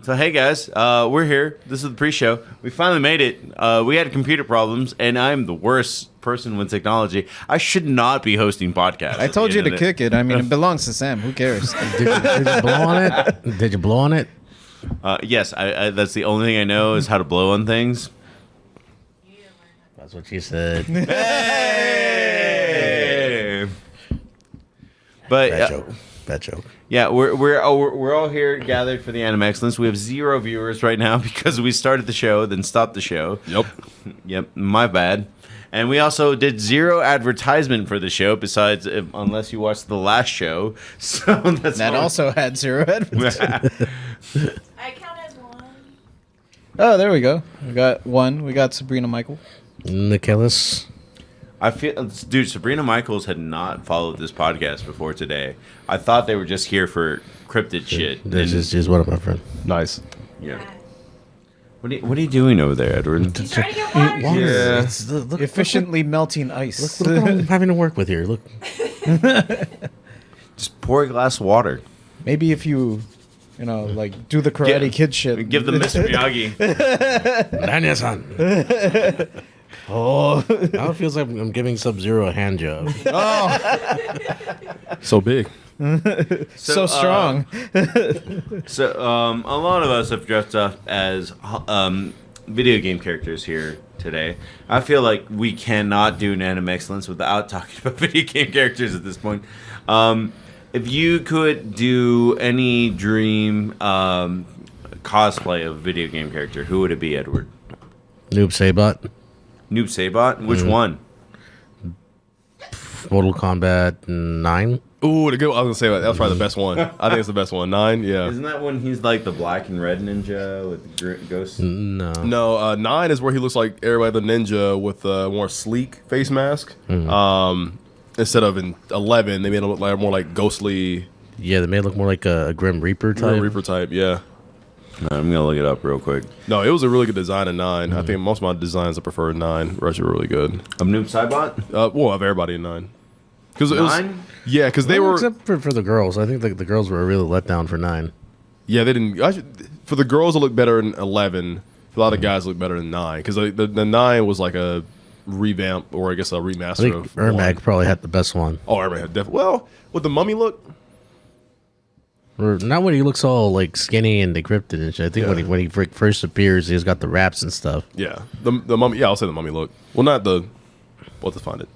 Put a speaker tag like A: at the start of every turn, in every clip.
A: So hey guys, we're here. This is the pre-show. We finally made it. We had computer problems, and I'm the worst person with technology. I should not be hosting podcasts.
B: I told you to kick it. I mean, it belongs to Sam. Who cares?
C: Did you blow on it? Did you blow on it?
A: Yes, I that's the only thing I know is how to blow on things.
C: That's what she said.
A: Hey! But
C: Bad joke. Bad joke.
A: yeah, we're all here gathered for the Animexcellence. We have 0 viewers right now because we started the show, then stopped the show. Yep, my bad. And we also did 0 advertisement for the show, besides unless you watched the last show. So
B: that also had 0 advertising.
D: I count as 1.
B: Oh, there we go. We got 1. We got Sabrina Michael.
C: Nicholas.
A: I feel, dude, Sabrina Michaels had not followed this podcast before today. I thought they were just here for cryptid shit.
C: She's one of my friends.
E: Nice.
A: Yeah. What are you doing over there, Edward?
D: He's trying to get water.
A: Yeah.
C: Look,
B: Efficiently melting ice.
C: Look what I'm having to work with here. Look.
A: Just pour a glass of water.
B: Maybe if you like do the Karate Kid shit.
A: Give them Mr. Miyagi.
C: Danya-san. Oh. Now it feels like I'm giving Sub-Zero a hand job.
E: So big.
B: So strong.
A: So a lot of us have dressed up as video game characters here today. I feel like we cannot do an Animexcellence without talking about video game characters at this point. If you could do any dream cosplay of a video game character, who would it be, Edward?
C: Noob Saibot.
A: Noob Saibot? Which one?
C: Mortal Kombat 9.
E: Ooh, the good. I was gonna say that was probably the best one. I think it's the best one. 9, yeah.
A: Isn't that when he's like the black and red ninja with the ghosts?
C: No.
E: No, 9 is where he looks like everybody the ninja with a more sleek face mask. Instead of in 11, they made him look like more like ghostly.
C: Yeah, they made it look more like a Grim Reaper type.
E: Grim Reaper type, yeah.
A: I'm gonna look it up real quick.
E: No, it was a really good design of 9. I think most of my designs I prefer 9. Were actually really good.
A: Of Noob Saibot?
E: Well, of everybody in 9. Because it was,
A: 9?
E: yeah, because they were.
C: Except for the girls. I think the girls were really let down for 9.
E: Yeah, they didn't. For the girls, it looked better in 11. For a lot of guys, it looked better in 9 because the 9 was like a revamp or I guess a remaster.
C: I think
E: of
C: Ermac
E: 1.
C: probably had the best one.
E: Oh, Ermac had definitely. Well, with the mummy look.
C: Or not when he looks all like skinny and decrepit and shit. I think when he first appears, he's got the wraps and stuff.
E: Yeah, the mummy. Yeah, I'll say the mummy look. Well, not the. We'll have to find it.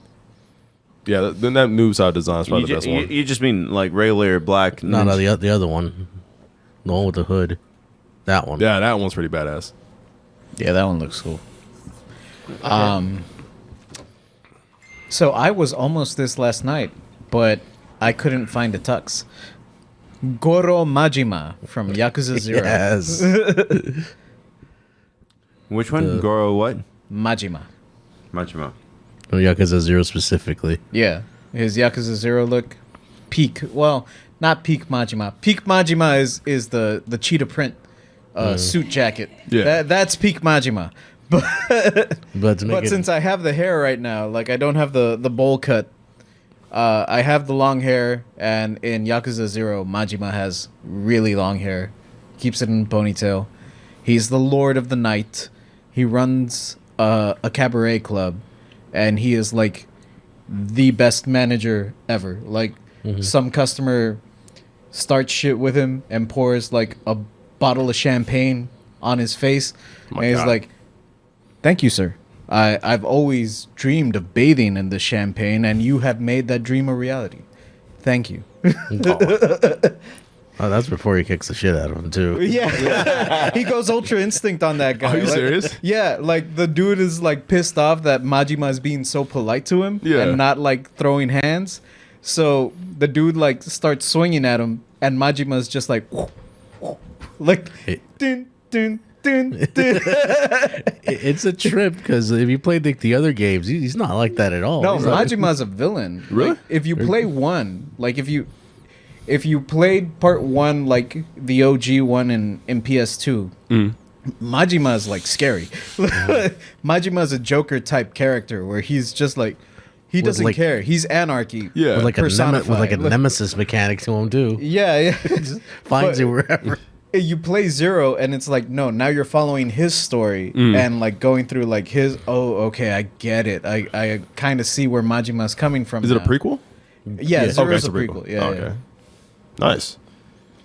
E: Yeah, then that new side design is probably the best one.
A: You just mean like regular black?
C: No, the other one, the one with the hood, that one.
E: Yeah, that one's pretty badass.
B: Yeah, that one looks cool. So I was almost this last night, but I couldn't find a tux. Goro Majima from Yakuza 0.
C: Yes.
A: Which one? Goro what?
B: Majima.
A: Majima.
C: Yakuza 0 specifically.
B: Yeah, his Yakuza 0 look. Peak. Well, not Peak Majima. Peak Majima is the cheetah print suit jacket.
E: Yeah.
B: That's Peak Majima. But since I have the hair right now, like I don't have the bowl cut. I have the long hair, and in Yakuza 0, Majima has really long hair. Keeps it in a ponytail. He's the Lord of the Night. He runs a cabaret club, and he is like the best manager ever. Like some customer starts shit with him and pours like a bottle of champagne on his face, and he's like, "Thank you, sir. I've always dreamed of bathing in the champagne, and you have made that dream a reality. Thank you."
C: Oh, that's before he kicks the shit out of him too.
B: Yeah. He goes Ultra Instinct on that guy.
E: Are you
B: Like,
E: serious?
B: Yeah, like the dude is like pissed off that Majima is being so polite to him and not like throwing hands. So the dude like starts swinging at him, and Majima's just like, like, dun, dun, dun, dun.
C: It's a trip because if you play the other games, he's not like that at all.
B: No,
C: He's like-
B: Majima's a villain.
E: Really?
B: Like, if you play 1, like if you played part 1, like the OG one in PS2, Majima's like scary. Majima's a Joker type character where he's just like, he doesn't
C: like-
B: care. He's anarchy.
E: Yeah.
C: with like a
B: personified.
C: nemesis mechanic to him too.
B: Yeah, yeah.
C: Finds you wherever.
B: you play Zero, and it's like, no, now you're following his story and like going through like his. Oh, okay, I get it. I kind of see where Majima's coming from.
E: Is it a prequel?
B: Yeah, Zero's
E: it's
B: a prequel. Yeah,
E: okay.
B: yeah.
E: Nice.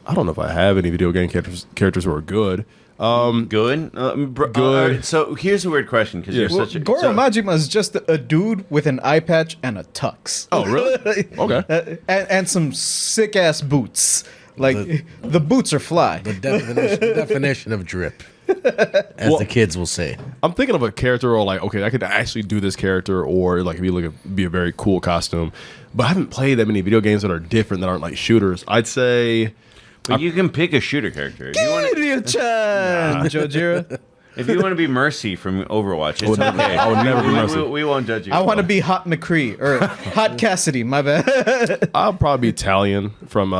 E: I don't know if I have any video game characters who are good.
A: Good.
E: Good.
A: Alright, so here's a weird question because you're
B: Well,
A: such a
B: Goro Majima is just a dude with an eye patch and a tux.
E: Oh, really? Okay.
B: And some sick ass boots. Like the boots are fly.
C: The definition of drip, as the kids will say.
E: I'm thinking of a character, or like, okay, I could actually do this character, or like be a very cool costume. But I haven't played that many video games that are different that aren't like shooters. I'd say.
A: But you can pick a shooter character. If you wanna-
B: Kiryu-chan! Jojira.
A: If you want to be Mercy from Overwatch, it's okay.
E: I would never be Mercy.
A: We won't judge you.
B: I want to be Hot McCree or Hot Cassidy. My bad.
E: I'll probably be Talion from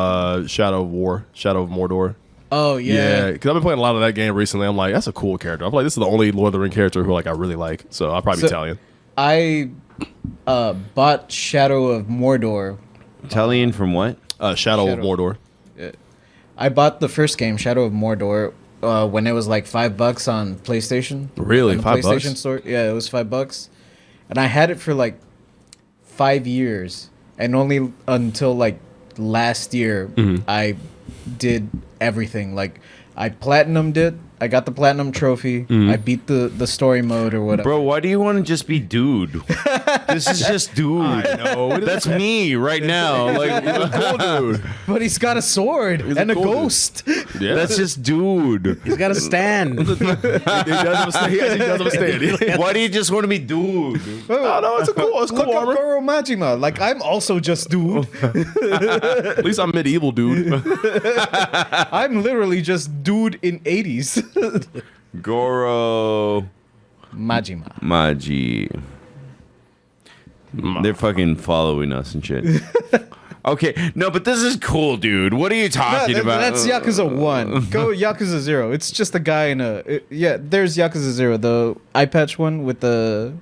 E: Shadow of Mordor.
B: Oh
E: Yeah,
B: yeah.
E: because I've been playing a lot of that game recently. I'm like, that's a cool character. I'm like, this is the only Lord of the Ring character who like I really like. So I'll probably be Talion.
B: I bought Shadow of Mordor.
A: Talion from what?
E: Shadow of Mordor.
B: I bought the first game, Shadow of Mordor, when it was like $5 on PlayStation.
E: Really?
B: On the
E: $5?
B: PlayStation Store. Yeah, it was $5, and I had it for like 5 years, and only until like last year I did everything. Like I platinumed it. I got the platinum trophy. I beat the story mode or whatever.
A: Bro, why do you want to just be dude? This is just dude.
E: know.
A: That's me right now. Like,
E: Cool dude.
B: But he's got a sword and a
E: cool dude.
B: ghost.
E: Yeah.
A: that's just dude.
C: He's got a stand.
E: He does have a stand. He actually does have a stand.
A: Why do you just want to be dude?
E: Oh, no, it's cool
B: Look up
E: armor.
B: Goro Majima. Like I'm also just dude.
E: At least I'm medieval, dude.
B: I'm literally just dude in 80s.
A: Goro
B: Majima.
A: Maji. They're fucking following us and shit. Okay, no, but this is cool, dude. What are you talking about?
B: That's Yakuza 1. Go Yakuza 0. It's just a guy in a... yeah, there's Yakuza 0, the eye patch one with the...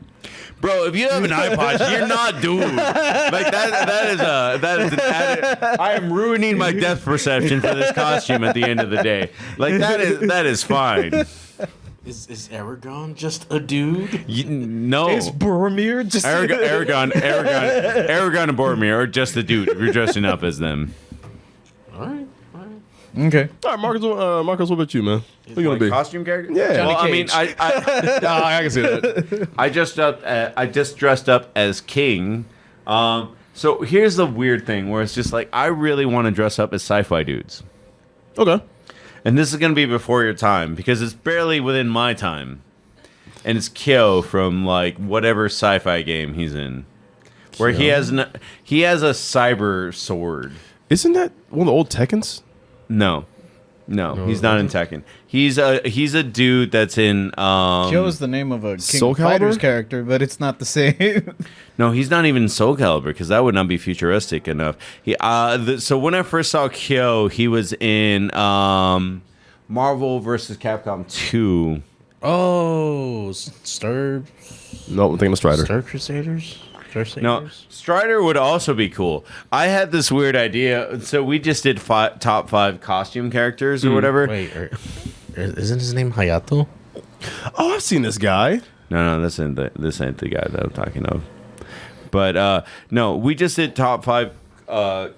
A: Bro, if you have an eye patch, you're not dude. Like that is an added, I am ruining my depth perception for this costume at the end of the day. Like that is fine.
C: Is Aragon just a dude?
A: No.
B: Is Boromir just...
A: Aragon and Boromir are just the dude if you're dressing up as them.
C: All right.
B: Okay.
E: All right, Marcus, what about you, man? What you gonna be?
A: Costume character?
E: Yeah.
A: Well, I
B: Johnny
A: mean,
B: Cage.
E: I can see that.
A: I just dressed up as King. So here's the weird thing where it's just like I really want to dress up as sci-fi dudes.
E: Okay.
A: And this is going to be before your time because it's barely within my time. And it's Kyo from like whatever sci-fi game he's in. Where he has a cyber sword.
E: Isn't that one of the old Tekkens?
A: No, he's not in Tekken. He's a dude that's in.
B: Kyo is the name of a King
E: Soul
B: of Fighters
E: Calibur?
B: character, but it's not the same.
A: No, he's not even Soul Calibur because that would not be futuristic enough. So when I first saw Kyo, he was in Marvel vs. Capcom 2.
C: Oh, Star
E: No, I'm thinking of Strider.
C: Star Crusaders.
A: No, Strider would also be cool. I had this weird idea. So we just did top 5 costume characters or whatever.
C: Wait, isn't his name Hayato?
E: Oh, I've seen this guy.
A: No, this ain't the guy that I'm talking of. But no, we just did top 5. What's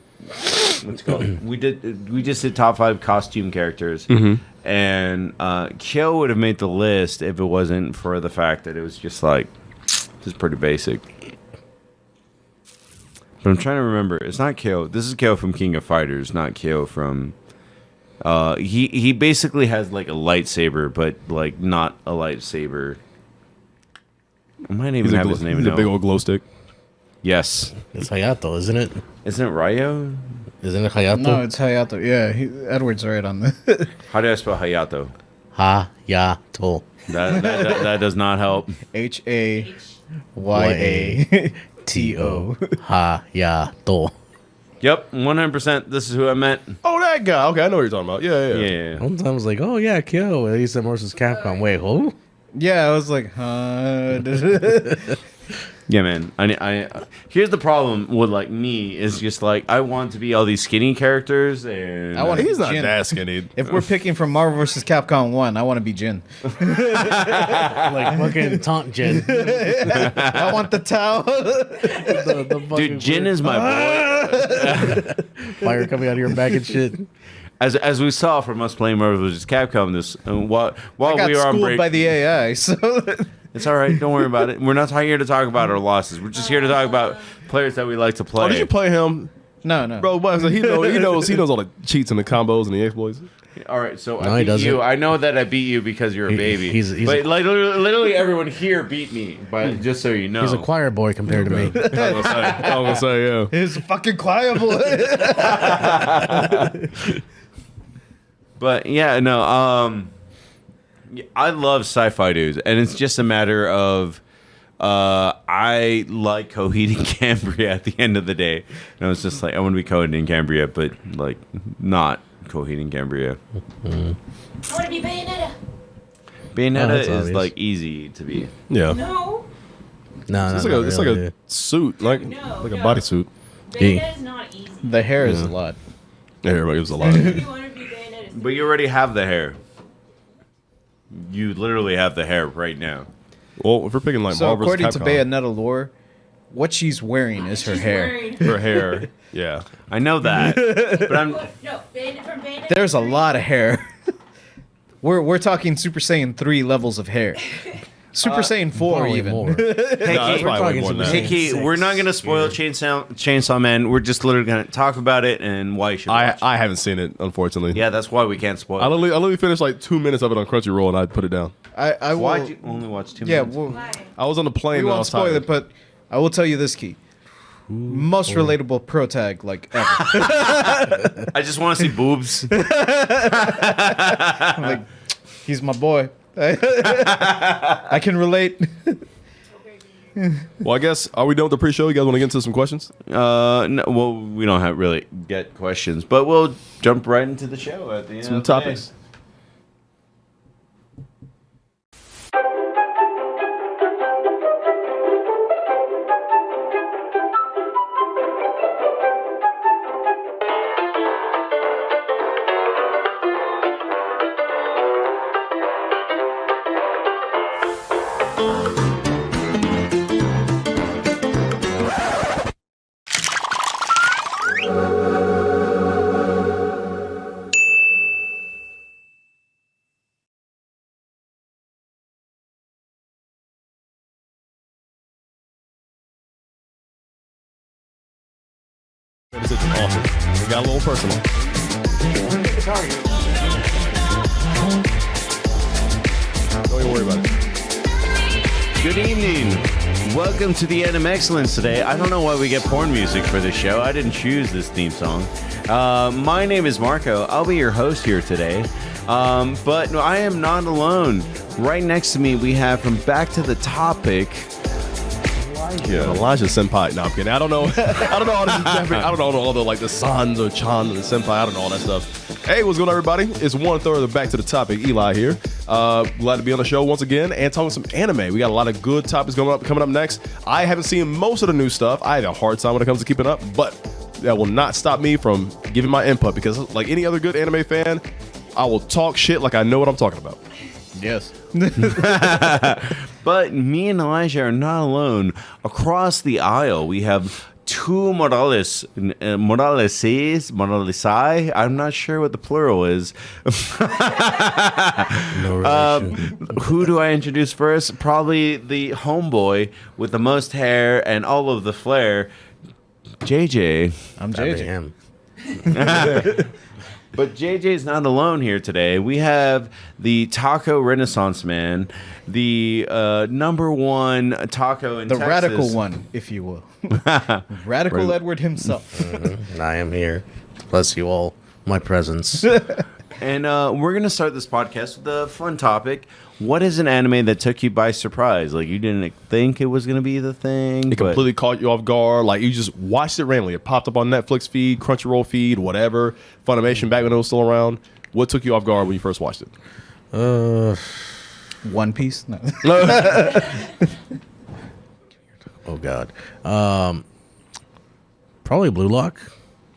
A: it called? We just did top 5 costume characters, and Kyo would have made the list if it wasn't for the fact that it was just pretty basic. But I'm trying to remember. It's not Kyo. This is Kyo from King of Fighters, not Kyo from. He basically has like a lightsaber, but like not a lightsaber. I might even have his name.
E: He's a big old glow stick.
A: Yes.
C: It's Hayato, isn't it?
A: Isn't it Ryo?
C: Isn't it Hayato?
B: No, it's Hayato. Yeah, Edward's right on that.
A: How do I spell Hayato?
C: Hayato.
A: That does not help.
B: HAYATO.
C: Hayato.
A: Yep, 100%. This is who I meant.
E: Oh, that guy. Okay, I know what you're talking about. Yeah.
A: Yeah.
C: One time I was like, oh yeah, Kyo. He said versus Capcom. Wait, who?
B: Yeah, I was like, huh?
A: Yeah, man. Here's the problem with like me is just like I want to be all these skinny characters, and
B: I want
E: He's not
B: Jin.
E: that skinny.
B: If we're picking from Marvel vs. Capcom 1, I want to be Jin.
C: Like fucking taunt Jin.
B: I want the towel.
A: dude, Jin is my boy.
C: Fire coming out of your back and shit.
A: As we saw from us playing Marvel vs. Capcom, this while
B: I got
A: we are on
B: schooled
A: break,
B: by the AI, so
A: it's all right. Don't worry about it. We're not here to talk about our losses. We're just here to talk about players that we like to play.
E: Oh, did you play him,
B: no.
E: bro? What? He knows all the cheats and the combos and the exploits.
A: All right, so
C: No,
A: I
C: he
A: beat
C: doesn't.
A: you. I know that I beat you because you're a baby.
C: he's
A: but like literally everyone here beat me. But just so you know,
C: He's a choir boy compared to me.
E: I was gonna say, yeah.
B: It's fucking quiable.
A: But yeah, no. I love sci-fi dudes, and it's just a matter of I like Coheed and Cambria at the end of the day. And I was just like, I want to be Coheed and Cambria, but like not Coheed and Cambria.
D: I want to be Bayonetta.
A: Bayonetta
C: that's
A: is
C: obvious.
A: like easy to be.
E: Yeah.
D: No.
C: No,
E: It's like a suit, like a bodysuit.
D: Bayonetta is not easy.
B: The hair is a lot.
E: Yeah, everybody gives a lot.
D: If you want to be Bayonetta,
A: But you already have the hair. You literally have the hair right now.
E: Well, if we're picking like
B: So
E: Marvel
B: according
E: vs.
B: to
E: Capcom,
B: Bayonetta lore, what she's wearing is her
D: she's
B: hair.
D: wearing-
E: her hair, yeah.
A: I know that, but I'm.
D: No, from Bayonetta.
B: There's a
D: 3.
B: lot of hair. We're talking Super Saiyan 3 levels of hair. Super Saiyan 4
C: Probably
B: even.
C: more.
E: No, that's
A: Hey,
E: probably
C: talking
E: way more than that.
C: Super
A: Hey, Key, we're not gonna spoil Chainsaw Man. We're just literally gonna talk about it and why you should. Watch it.
E: I haven't seen it, unfortunately.
A: Yeah, that's why we can't spoil.
E: I
A: it.
E: literally finished like 2 minutes of it on Crunchyroll and I put it down.
B: I will.
A: Why'd you only watch 2
B: Yeah,
A: minutes?
B: well,
D: Why?
E: I was on the plane.
B: we
E: and I
B: won't
E: was
B: spoil
E: tired.
B: it, but I will tell you this, Key. Most relatable pro tag like ever.
A: I just want to see boobs.
B: I'm like, he's my boy. I can relate.
E: Well, I guess are we done with the pre-show? You guys want to get into some questions?
A: No, well, we don't have really get questions, but we'll jump right into the show at the end.
E: Some
A: of the day.
E: topics. This is awesome. We got a little personal. Don't even worry about it.
A: Good evening. Welcome to the Animexcellence today. I don't know why we get porn music for this show. I didn't choose this theme song. My name is Marco. I'll be your host here today. But no, I am not alone. Right next to me, we have from Back to the Topic.
E: Yeah, Elijah Senpai. No, I'm kidding. I don't know. I don't know all this Japanese. I don't know all the like the sans or chan and Senpai. I don't know all that stuff. Hey, what's going on, everybody? It's 1/3 of Back to the Topic. Eli here. Glad to be on the show once again and talking some anime. We got a lot of good topics coming up next. I haven't seen most of the new stuff. I have a hard time when it comes to keeping up, but that will not stop me from giving my input because, like any other good anime fan, I will talk shit like I know what I'm talking about.
B: Yes.
A: But me and Elijah are not alone. Across the aisle, we have two Morales. Moralesi? I'm not sure what the plural is.
C: No relation.
A: Who do I introduce first? Probably the homeboy with the most hair and all of the flair, JJ.
B: I'm
C: That'd be
B: JJ.
C: him.
A: But JJ's not alone here today. We have the Taco Renaissance Man, the #1 taco in
B: The
A: Texas.
B: radical one, if you will. Radical Edward himself.
C: And I am here. Bless you all. My presence.
A: And we're going to start this podcast with a fun topic. What is an anime that took you by surprise? Like, you didn't think it was going to be the thing?
E: It completely caught you off guard. Like you just watched it randomly. It popped up on Netflix feed, Crunchyroll feed, whatever. Funimation back when it was still around. What took you off guard when you first watched it?
B: One Piece? No.
C: Oh God. Probably Blue Lock.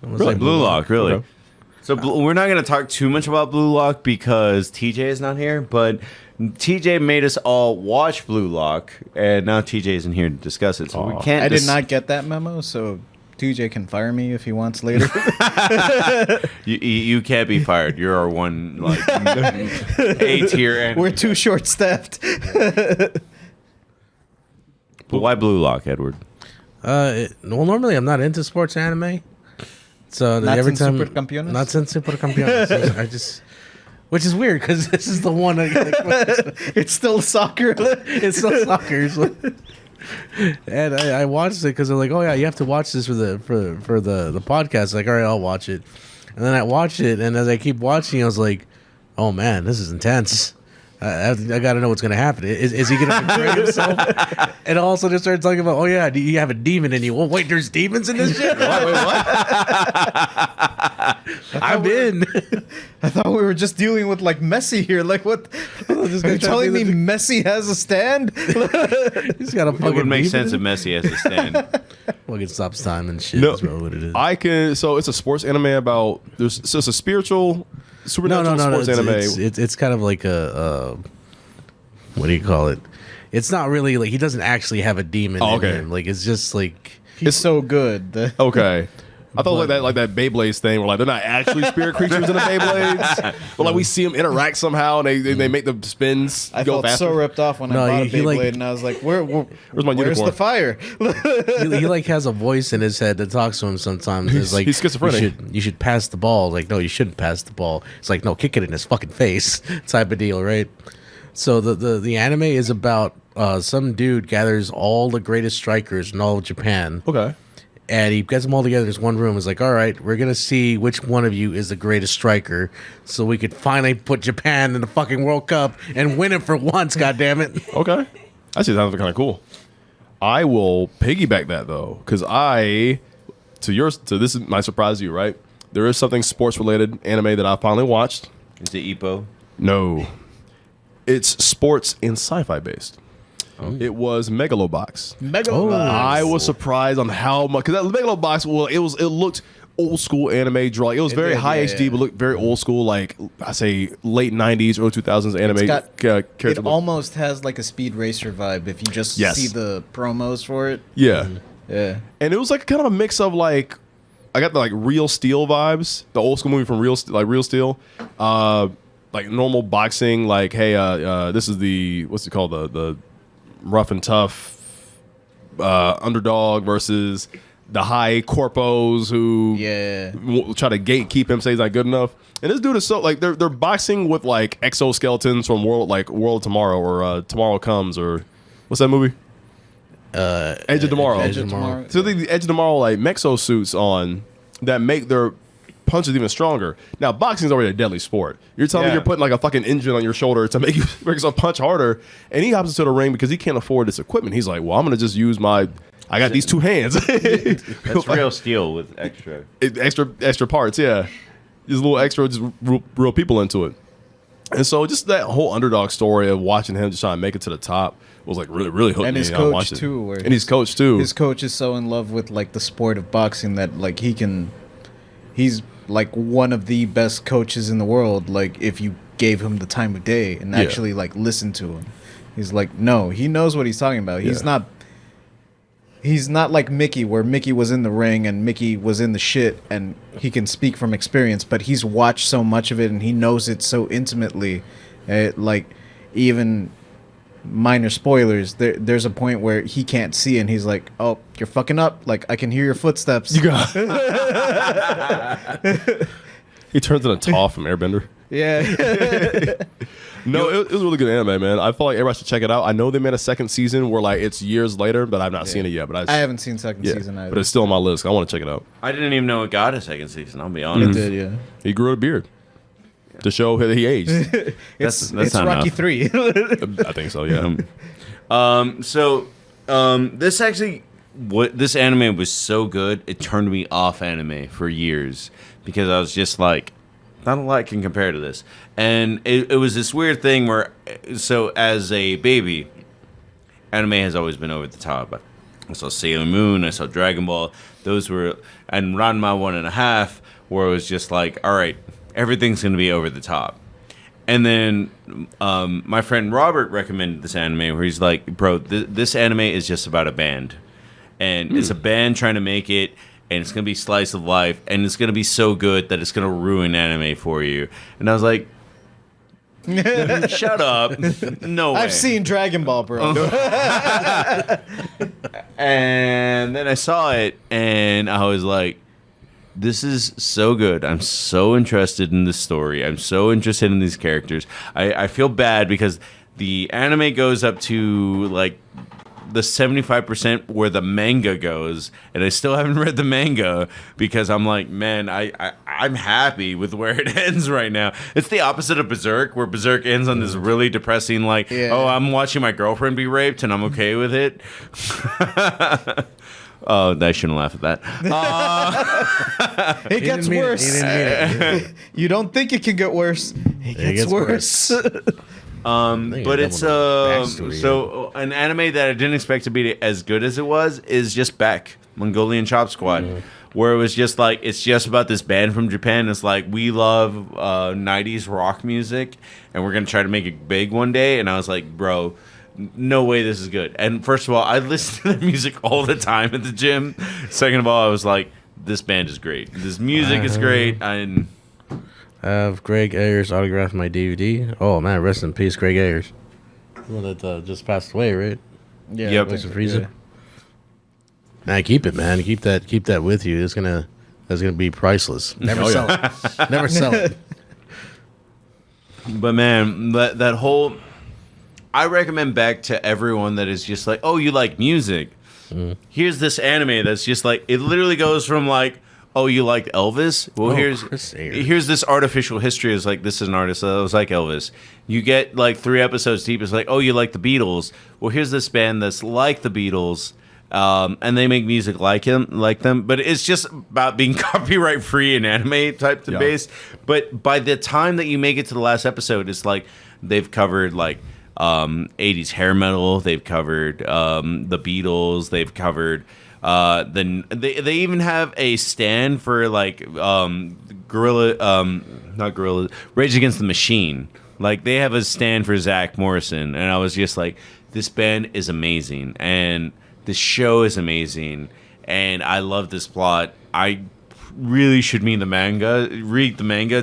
E: Really?
A: Blue Lock, really.
E: Okay.
A: So we're not going to talk too much about Blue Lock because TJ is not here, but TJ made us all watch Blue Lock, and now TJ isn't here to discuss it, so we can't.
B: I did not get that memo, so TJ can fire me if he wants later.
A: You can't be fired. You're our one like A tier, and
B: We're too short-staffed.
A: But why Blue Lock, Edward?
C: Well, normally I'm not into sports anime, so
B: Not
C: every
B: sin
C: time
B: Supercampeones?
C: not since Supercampeones. I just, which is weird because this is the one.
B: It's still soccer.
C: It's still soccer. So. And I watched it because they're like, oh yeah, you have to watch this for the podcast. Like, all right, I'll watch it. And then I watched it, and as I keep watching, I was like, oh man, this is intense. I got to know what's going to happen. Is he going to betray himself? And also just started talking about, oh yeah, do you have a demon in you? Well, wait, there's demons in this shit?
E: Wait, what?
C: I'm in.
B: I thought we were just dealing with like Messi here. Like, what?
C: This
B: Are
C: guy
B: you telling me
C: trying
B: Messi has a stand?
C: He's got a
A: It
C: fucking
A: would make
C: demon.
A: sense if Messi has to stand.
C: Fucking stops time and shit.
E: No,
C: That's really what it is.
E: I can. So it's a sports anime about. So it's a spiritual, supernatural sports anime.
C: It's kind of like a what do you call it? It's not really like he doesn't actually have a demon in him. Like it's just like
B: He's so good.
E: Okay. I thought it was like that Beyblades thing where like they're not actually spirit creatures in the Beyblades, but like we see them interact somehow and they make the spins
B: I
E: go
B: felt
E: faster.
B: so ripped off when
C: No,
B: I bought a
C: he
B: Beyblade,
C: like-
B: and I was like,
E: Where's my
B: where's
E: unicorn?
B: the fire?
C: he like has a voice in his head that talks to him sometimes. It's like
E: he's schizophrenic.
C: You should pass the ball. Like no, you shouldn't pass the ball. It's like no, kick it in his fucking face type of deal, right? So the anime is about some dude gathers all the greatest strikers in all of Japan.
E: Okay.
C: And he gets them all together in this one room. He's like, all right, we're going to see which one of you is the greatest striker so we could finally put Japan in the fucking World Cup and win it for once, goddammit.
E: Okay. Actually, sounds kind of cool. I will piggyback that though, because this might surprise you, right? There is something sports related anime that I finally watched.
A: Is it Ippo?
E: No, it's sports and sci-fi based. It was Megalobox.
B: Megalobox.
E: I was surprised on how much because that Megalobox. Well, it looked old school anime draw. It was very
B: did,
E: high
B: yeah,
E: HD,
B: yeah.
E: but looked very old school. Like I say, late '90s, early 2000s anime. Character
B: It
E: look.
B: almost has like a Speed Racer vibe if you just
E: Yes.
B: see the promos for it.
E: Yeah.
B: Yeah.
E: And it was like kind of a mix of like I got the like Real Steel vibes, the old school movie from Real Steel, like normal boxing. Like hey, this is the what's it called the rough and tough underdog versus the high corpos who try to gatekeep him, say he's not good enough. And this dude is so like they're boxing with like exoskeletons from World of Tomorrow or Tomorrow Comes or what's that movie? Edge of Tomorrow.
B: Edge of Tomorrow.
E: So the Edge of Tomorrow like mexo suits on that make their punches even stronger. Now boxing is already a deadly sport. You're telling me you're putting like a fucking engine on your shoulder to make yourself punch harder, and he hops into the ring because he can't afford this equipment. He's like, well, I'm gonna just use I got these two hands.
A: That's Real Steel with extra.
E: extra parts, yeah. Just a little extra, just real people into it. And so just that whole underdog story of watching him just trying to make it to the top was like really hooked
B: And
E: me.
B: his
E: I
B: coach
E: watched it.
B: too.
E: And his coach too.
B: His coach is so in love with like the sport of boxing that like he's like one of the best coaches in the world. Like if you gave him the time of day and actually like listen to him, he's like, no, he knows what he's talking about. He's not like Mickey, where Mickey was in the ring and Mickey was in the shit and he can speak from experience, but he's watched so much of it and he knows it so intimately. Like even minor spoilers, there's a point where he can't see and he's like, oh, you're fucking up. Like I can hear your footsteps.
E: You got. He turns into Toph from Airbender.
B: Yeah.
E: No, it was a really good anime, man. I feel like everybody should check it out. I know they made a second season where like it's years later, but I've not seen it yet. But
B: I haven't seen second season either.
E: but it's still on my list. I want to check it out.
A: I didn't even know it got a second season. I'll be
B: It
A: honest.
B: did, yeah.
E: He grew a beard to show that he aged.
A: That's
B: It's
A: not
B: Rocky
A: enough.
B: 3.
E: I think so. Yeah.
A: This actually, this anime was so good, it turned me off anime for years because I was just like, not a lot can compare to this. And it was this weird thing where, so as a baby, anime has always been over the top. I saw Sailor Moon, I saw Dragon Ball. Those were, and Ranma 1.5, where it was just like, all right, everything's gonna be over the top. And then my friend Robert recommended this anime where he's like, bro, this anime is just about a band. And it's a band trying to make it, and it's going to be slice of life, and it's going to be so good that it's going to ruin anime for you. And I was like, shut up. No way.
B: I've seen Dragon Ball, bro.
A: And then I saw it, and I was like, this is so good. I'm so interested in this story. I'm so interested in these characters. I feel bad because the anime goes up to like the 75% where the manga goes, and I still haven't read the manga because I'm like, man, I'm happy with where it ends right now. It's the opposite of Berserk, where Berserk ends on this really depressing, like, oh, I'm watching my girlfriend be raped and I'm okay with it. Oh, I shouldn't laugh at that.
B: It gets worse. You don't think it can get worse. It gets worse.
A: But it's so an anime that I didn't expect to be as good as it was is just Beck, Mongolian Chop Squad, where it was just like, it's just about this band from Japan. It's like, we love 90s rock music, and we're gonna try to make it big one day. And I was like, bro, no way this is good. And first of all, I listen to their music all the time at the gym. Second of all, I was like, this band is great. This music is great. I
C: have Greg Ayers autographed my DVD. Oh man, rest in peace, Greg Ayers. Well, that just passed away, right?
B: Yeah.
A: Yep.
C: Thanks for freezing. Man, keep it, man. Keep that with you. That's gonna be priceless. Never sell it. Never sell it.
A: But man, that whole, I recommend Beck to everyone that is just like, oh, you like music. Here's this anime that's just like, it literally goes from like, oh, you liked Elvis? Well, here's this artificial history. It's like, this is an artist that was like Elvis. You get like 3 episodes deep. It's like, oh, you like the Beatles? Well, here's this band that's like the Beatles, and they make music like them. But it's just about being copyright free and anime type to base. But by the time that you make it to the last episode, it's like they've covered like 80s hair metal. They've covered the Beatles. They've covered. Then they even have a stand for like Rage Against the Machine. Like, they have a stand for Zach Morrison, and I was just like, this band is amazing, and this show is amazing, and I love this plot. I really should read the manga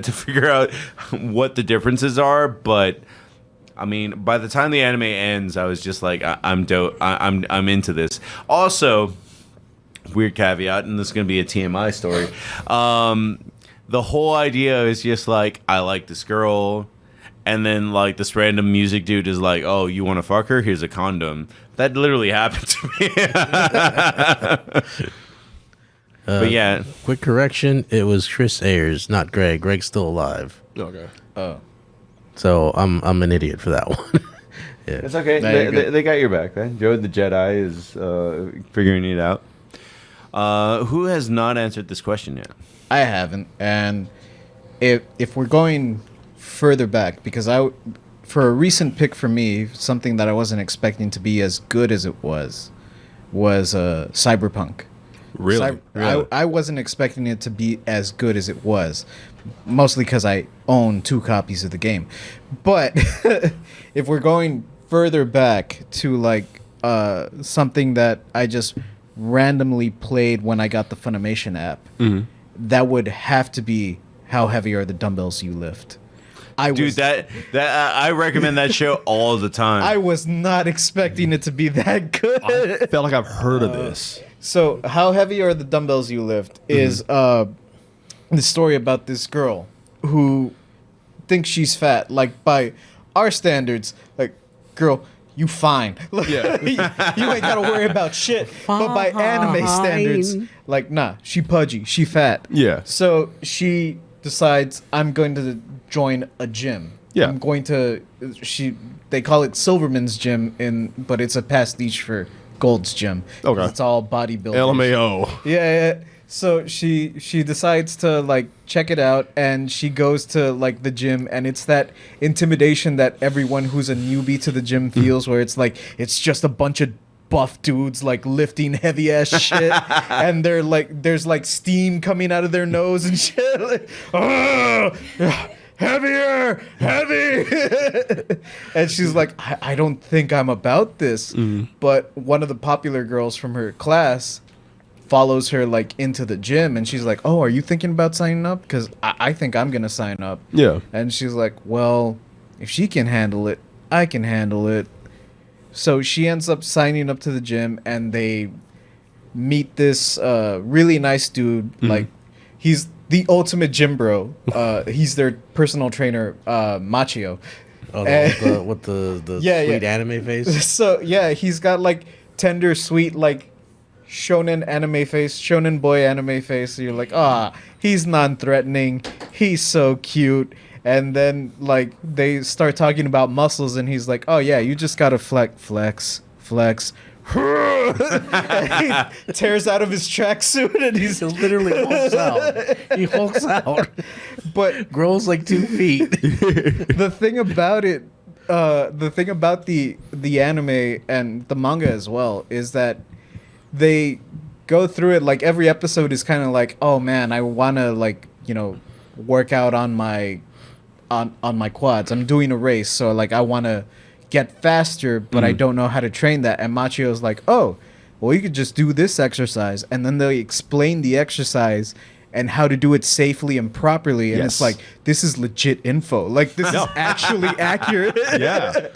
A: to figure out what the differences are, but I mean, by the time the anime ends, I was just like, I'm dope. I'm into this. Also, weird caveat, and this is going to be a TMI story. The whole idea is just like, I like this girl, and then like this random music dude is like, oh, you want to fuck her? Here's a condom. That literally happened to me. But yeah.
C: Quick correction, it was Chris Ayers, not Greg. Greg's still alive.
E: Okay.
B: Oh.
C: So I'm an idiot for that one. Yeah.
A: It's okay. They got your back, man. Joe the Jedi is figuring it out. Who has not answered this question yet?
B: I haven't. And if we're going further back, because for a recent pick for me, something that I wasn't expecting to be as good as it was Cyberpunk.
E: Really?
B: I wasn't expecting it to be as good as it was, mostly because I own 2 copies of the game. But if we're going further back to like something that I just randomly played when I got the Funimation app, that would have to be How Heavy Are the Dumbbells You Lift. I
A: recommend that show all the time.
B: I was not expecting it to be that good.
E: I felt like I've heard of this.
B: So, How Heavy Are the Dumbbells You Lift is the story about this girl who thinks she's fat. Like, by our standards, like, girl, you fine. Like, you ain't got to worry about shit. But by anime standards, like, nah, she pudgy, she fat.
E: Yeah.
B: So, she decides, I'm going to join a gym.
E: Yeah.
B: I'm going to, they call it Silverman's Gym, but it's a pastiche for Gold's Gym.
E: Okay.
B: It's all bodybuilding.
E: LMAO.
B: Yeah. So she decides to like check it out, and she goes to like the gym, and it's that intimidation that everyone who's a newbie to the gym feels, where it's like it's just a bunch of buff dudes like lifting heavy ass shit, and they're like, there's like steam coming out of their nose and shit. Like, heavier, heavy. And she's like, I don't think I'm about this. But one of the popular girls from her class follows her like into the gym, and she's like, oh, are you thinking about signing up? Because I think I'm gonna sign up.
E: Yeah.
B: And she's like, well, if she can handle it, I can handle it. So she ends up signing up to the gym, and they meet this really nice dude. Like, he's the ultimate gym bro. He's their personal trainer, Machio.
C: Oh, with the sweet anime face.
B: So yeah, he's got like tender, sweet, like shonen anime face, shonen boy anime face. So you're like, he's non-threatening. He's so cute. And then like they start talking about muscles, and he's like, oh yeah, you just gotta flex. And he tears out of his tracksuit, and he's
C: literally hulks out. He hulks out,
B: but
C: grows like 2 feet.
B: The thing about it, the thing about the anime and the manga as well is that they go through it like every episode is kind of like, oh man, I want to like, work out on my quads. I'm doing a race, so like I want to get faster, but I don't know how to train that. And Machio's like, oh, well, you could just do this exercise, and then they explain the exercise and how to do it safely and properly. And it's like, this is legit info. Like, this is actually accurate.
E: Yeah.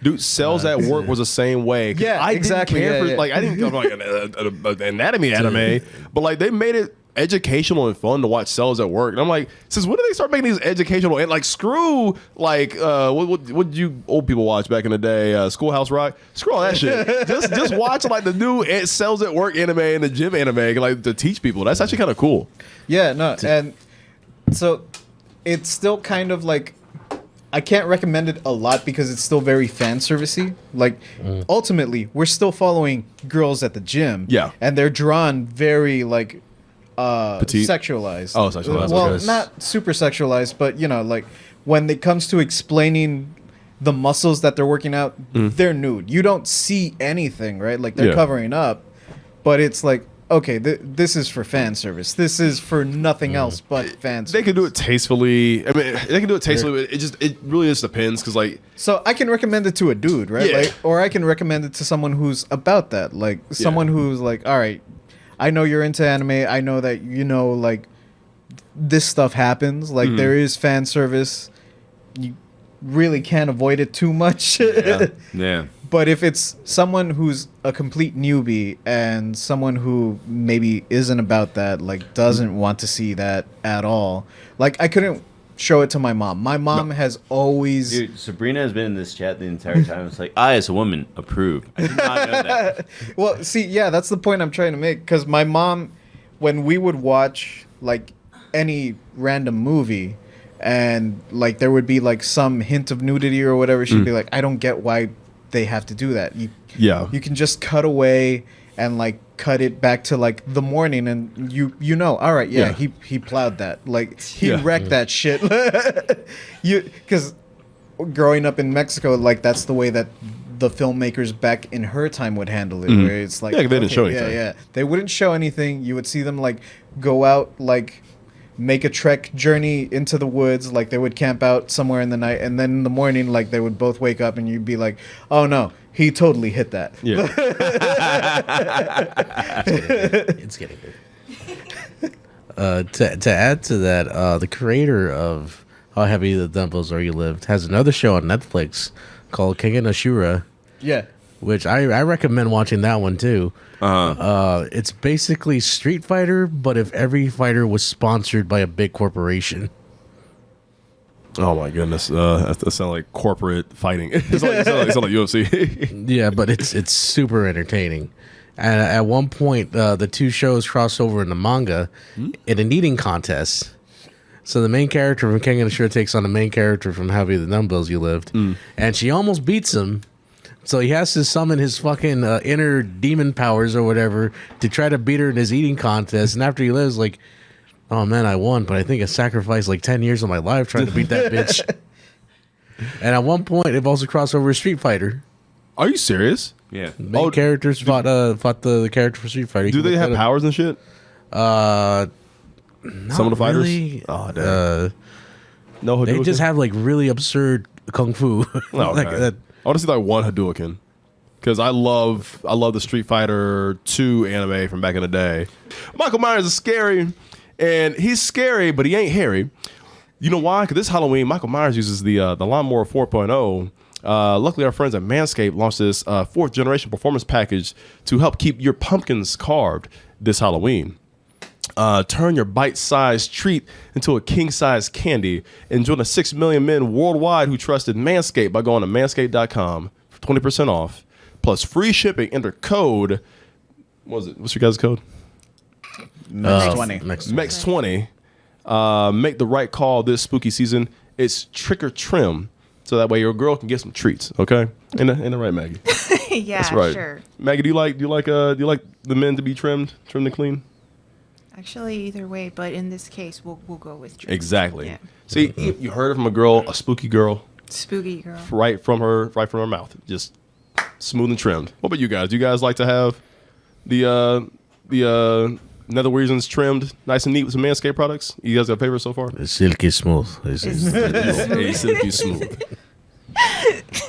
E: Dude, Cells at Work was the same way.
B: Yeah,
E: I
B: exactly.
E: Didn't care for,
B: Yeah.
E: like, I didn't go like an anatomy anime, but like they made it educational and fun to watch Cells at Work. And I'm like, since when did they start making these educational and like screw like what did you old people watch back in the day? Schoolhouse Rock? Screw all that shit. just watch like the new Cells at Work anime and the gym anime like to teach people. That's actually kind of cool.
B: Yeah, no, and so it's still kind of like, I can't recommend it a lot because it's still very fan servicey. Like, ultimately, we're still following girls at the gym.
E: Yeah.
B: And they're drawn very, like,
E: Petite?
B: sexualized.
E: Oh, sexualized,
B: Well,
E: okay.
B: not super sexualized, but, like, when it comes to explaining the muscles that they're working out, they're nude. You don't see anything, right? Like, they're covering up. But it's like, okay, this is for fan service. This is for nothing else but fan service.
E: They can do it tastefully. I mean, they can do it tastefully. But it really just depends because like.
B: So I can recommend it to a dude, right?
E: Yeah.
B: Like, or I can recommend it to someone who's about that, like someone who's like, all right, I know you're into anime. I know that like this stuff happens. Like there is fan service. You really can't avoid it too much.
A: Yeah.
B: But if it's someone who's a complete newbie and someone who maybe isn't about that, like doesn't want to see that at all, like I couldn't show it to my mom. My mom has always...
A: Dude, Sabrina has been in this chat the entire time. It's like, I, as a woman, approve. I did not know that.
B: Well, see, yeah, that's the point I'm trying to make. Because my mom, when we would watch, like, any random movie, and, like, there would be, like, some hint of nudity or whatever, she'd be like, I don't get why they have to do that. You can just cut away and, like, cut it back to, like, the morning, and you know, all right, he plowed that. Like, he wrecked that shit. Because growing up in Mexico, like, that's the way that the filmmakers back in her time would handle it, where it's like,
E: they didn't show anything.
B: Yeah, they wouldn't show anything. You would see them, like, go out, like, make a trek journey into the woods, like they would camp out somewhere in the night, and then in the morning, like, they would both wake up and you'd be like, oh no, he totally hit that.
E: Yeah.
C: It's getting good. To add to that, the creator of How Heavy the Dumbbells Are You Lived has another show on Netflix called Kengan Ashura,
B: Yeah.
C: which I recommend watching that one too. It's basically Street Fighter, but if every fighter was sponsored by a big corporation.
E: Oh my goodness, that sounds like corporate fighting. It's like UFC.
C: Yeah, but it's super entertaining. And at one point, the two shows cross over in the manga in an eating contest. So the main character from Kengan Ashura takes on the main character from How Heavy the Dumbbells You Lived, and she almost beats him. So he has to summon his fucking inner demon powers or whatever to try to beat her in his eating contest. And after he lives, like, oh man, I won, but I think I sacrificed like 10 years of my life trying to beat that bitch. And at one point, it also crossed over with Street Fighter.
E: Are you serious?
A: Yeah.
C: Main characters fought the character for Street Fighter.
E: Do they have powers and shit?
C: Not
E: Some of the fighters?
C: really.
E: Oh, damn. No
C: They
E: Hadouken?
C: just have like really absurd kung fu. Like
E: okay.
C: that.
E: I want to see like one Hadouken. Because I love the Street Fighter 2 anime from back in the day. Michael Myers is scary, and he's scary, but he ain't hairy. You know why? Because this Halloween, Michael Myers uses the Lawnmower 4.0. Luckily, our friends at Manscaped launched this 4th generation performance package to help keep your pumpkins carved this Halloween. Turn your bite-sized treat into a king-sized candy and join the 6 million men worldwide who trusted Manscaped by going to manscaped.com for 20% off. Plus free shipping. Enter code. What was it? What's your guys' code?
B: MEX20.
E: MEX20. Make the right call this spooky season. It's trick or trim, so that way your girl can get some treats. Okay, in the right, Maggie.
F: Yeah,
E: That's right.
F: sure.
E: Maggie, do you like the men to be trimmed and clean?
F: Actually, either way, but in this case, we'll go with trim.
E: Exactly.
F: Yeah.
E: See, you heard it from a girl, a spooky girl,
F: Spooky girl.
E: right from her mouth, just smooth and trimmed. What about you guys? Do you guys like to have the nether regions trimmed nice and neat with some Manscaped products? You guys got a favorite so far?
C: It's silky smooth.
E: Hey, silky smooth.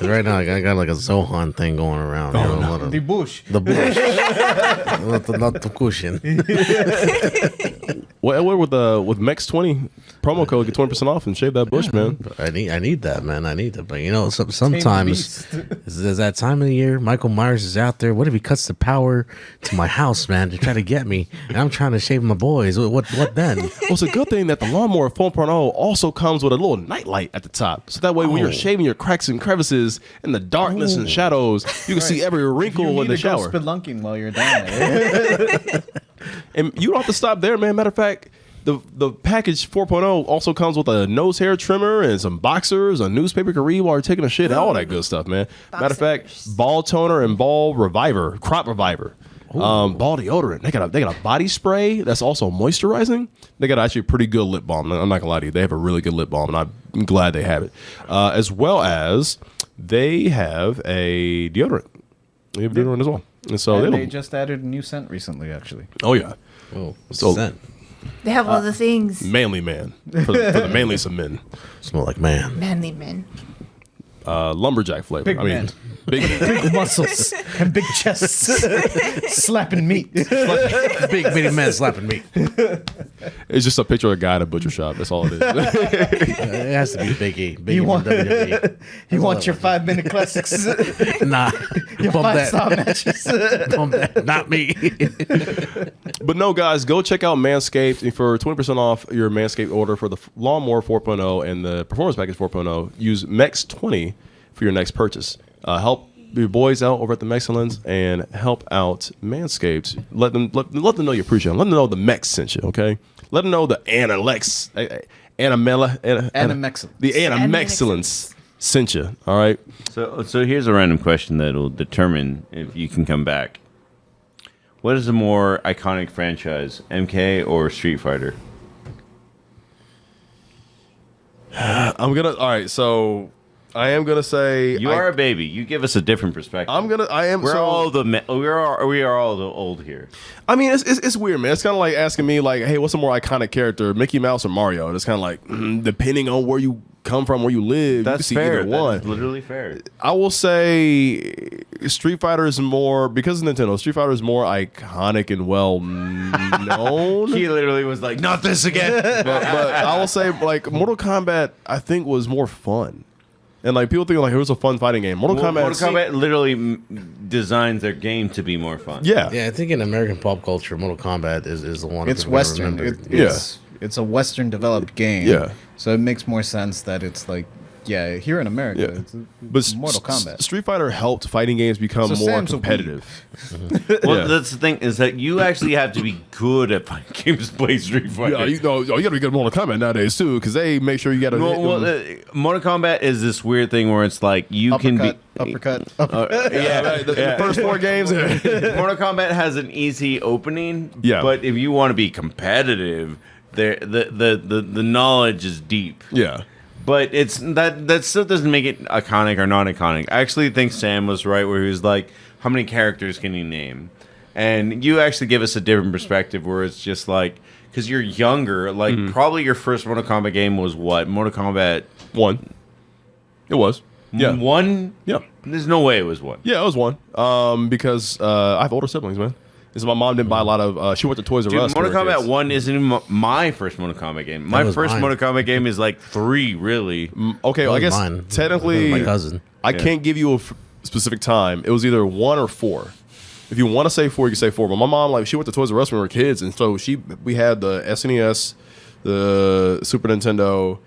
C: Right now, I got like a Zohan thing going around. You know,
B: The bush.
C: the bush, not the cushion.
E: Well, with MEX20 promo code, get 20% off and shave that bush, man.
C: I need that, man. I need that. But you know, sometimes there's that time of the year. Michael Myers is out there. What if he cuts the power to my house, man, to try to get me? And I'm trying to shave my boys. What then?
E: Well, it's a good thing that the Lawnmower 4.0 also comes with a little nightlight at the top. So that way, when you're shaving your cracks and crevices in the darkness and shadows, you can see every wrinkle in the shower.
B: Go spelunking while you're down there.
E: And you don't have to stop there, man. Matter of fact, the package 4.0 also comes with a nose hair trimmer and some boxers, a newspaper you can read while you're taking a shit, all that good stuff, man. Matter of fact, ball toner and ball reviver, crop reviver. Ball deodorant. They got a body spray that's also moisturizing. They got actually a pretty good lip balm. I'm not gonna lie to you. They have a really good lip balm, and I'm glad they have it. As well as they have a deodorant. They have deodorant as well. And so
B: And they just added a new scent recently, actually.
E: oh yeah,
C: Oh, what's
E: So-
C: that?
F: They have all the things.
E: manly man for the manliest of men.
C: Smell like man.
F: Manly men.
E: Lumberjack flavor.
B: Big
E: I mean,
B: man.
E: big man.
B: Big muscles and big chests. Slapping meat.
C: Big bitty man slapping me.
E: It's just a picture of a guy at a butcher shop. That's all it is.
C: It has to be Big E. Big
B: You
C: E
B: want,
C: from WWE.
B: you want your 5-minute classics.
C: Nah,
B: Your
C: bump
B: 5-star
C: that.
B: matches.
C: Bump that. Not me.
E: But no, guys, go check out Manscaped for 20% off your Manscaped order for the Lawnmower 4.0 and the Performance Package 4.0. Use MEX20 for your next purchase. Help your boys out over at the MEGALOBOX and help out Manscaped. Let them know you appreciate them. Let them know the Mex sent you, okay? Let them know the
B: Animexcellence.
E: the Animexcellence sent you, all right?
A: So here's a random question that will determine if you can come back. What is a more iconic franchise, MK or Street Fighter?
E: All right, so I am gonna say
A: You are a baby. You give us a different perspective. We're all the old here.
E: I mean, it's weird, man. It's kind of like asking me, like, hey, what's a more iconic character, Mickey Mouse or Mario? And it's kind of like, depending on where you come from, where you live,
A: That's
E: you can see
A: fair.
E: either one.
A: That is literally fair.
E: I will say Street Fighter is more, because of Nintendo, Street Fighter is more iconic and well known.
A: He literally was like, "Not this again."
E: but I will say, like, Mortal Kombat, I think, was more fun. And like people think like it was a fun fighting game. Mortal Kombat
A: literally designs their game to be more fun.
E: Yeah.
C: Yeah, I think in American pop culture, Mortal Kombat is the one.
B: It's
C: people
B: Western.
C: remember.
B: It's a Western developed game.
E: Yeah.
B: So it makes more sense that it's like, yeah, here in America,
E: Yeah.
B: it's
E: But
B: Mortal Kombat.
E: Street Fighter helped fighting games become
B: So
E: more
B: Sam's a
E: competitive.
A: Well,
E: Yeah.
A: that's the thing is that you actually have to be good at fighting games to play Street Fighter.
E: Yeah, you gotta be good at Mortal Kombat nowadays too, because they make sure you gotta.
A: Mortal Kombat is this weird thing where it's like you can be.
B: uppercut.
E: The first 4 games.
A: Mortal Kombat has an easy opening.
E: Yeah.
A: But if you want to be competitive, the knowledge is deep.
E: Yeah.
A: But it's that still doesn't make it iconic or non iconic. I actually think Sam was right where he was like, how many characters can you name? And you actually give us a different perspective where it's just like, because you're younger, like probably your first Mortal Kombat game was what? Mortal Kombat
E: 1. It was. Yeah.
A: 1?
E: Yeah.
A: There's no way it was 1.
E: Yeah, it was 1. Because I have older siblings, man. So my mom didn't buy a lot of. She went to Toys R Us.
A: Mortal Kombat 1 isn't even my first Mortal Kombat game. My first Mortal Kombat game is like 3, really.
E: Okay, well, I guess
C: mine.
E: technically,
C: My cousin.
E: I can't give you a specific time. It was either 1 or 4. If you want to say 4, you can say 4. But my mom, like, she went to Toys R Us when we were kids, and so we had the SNES, the Super Nintendo,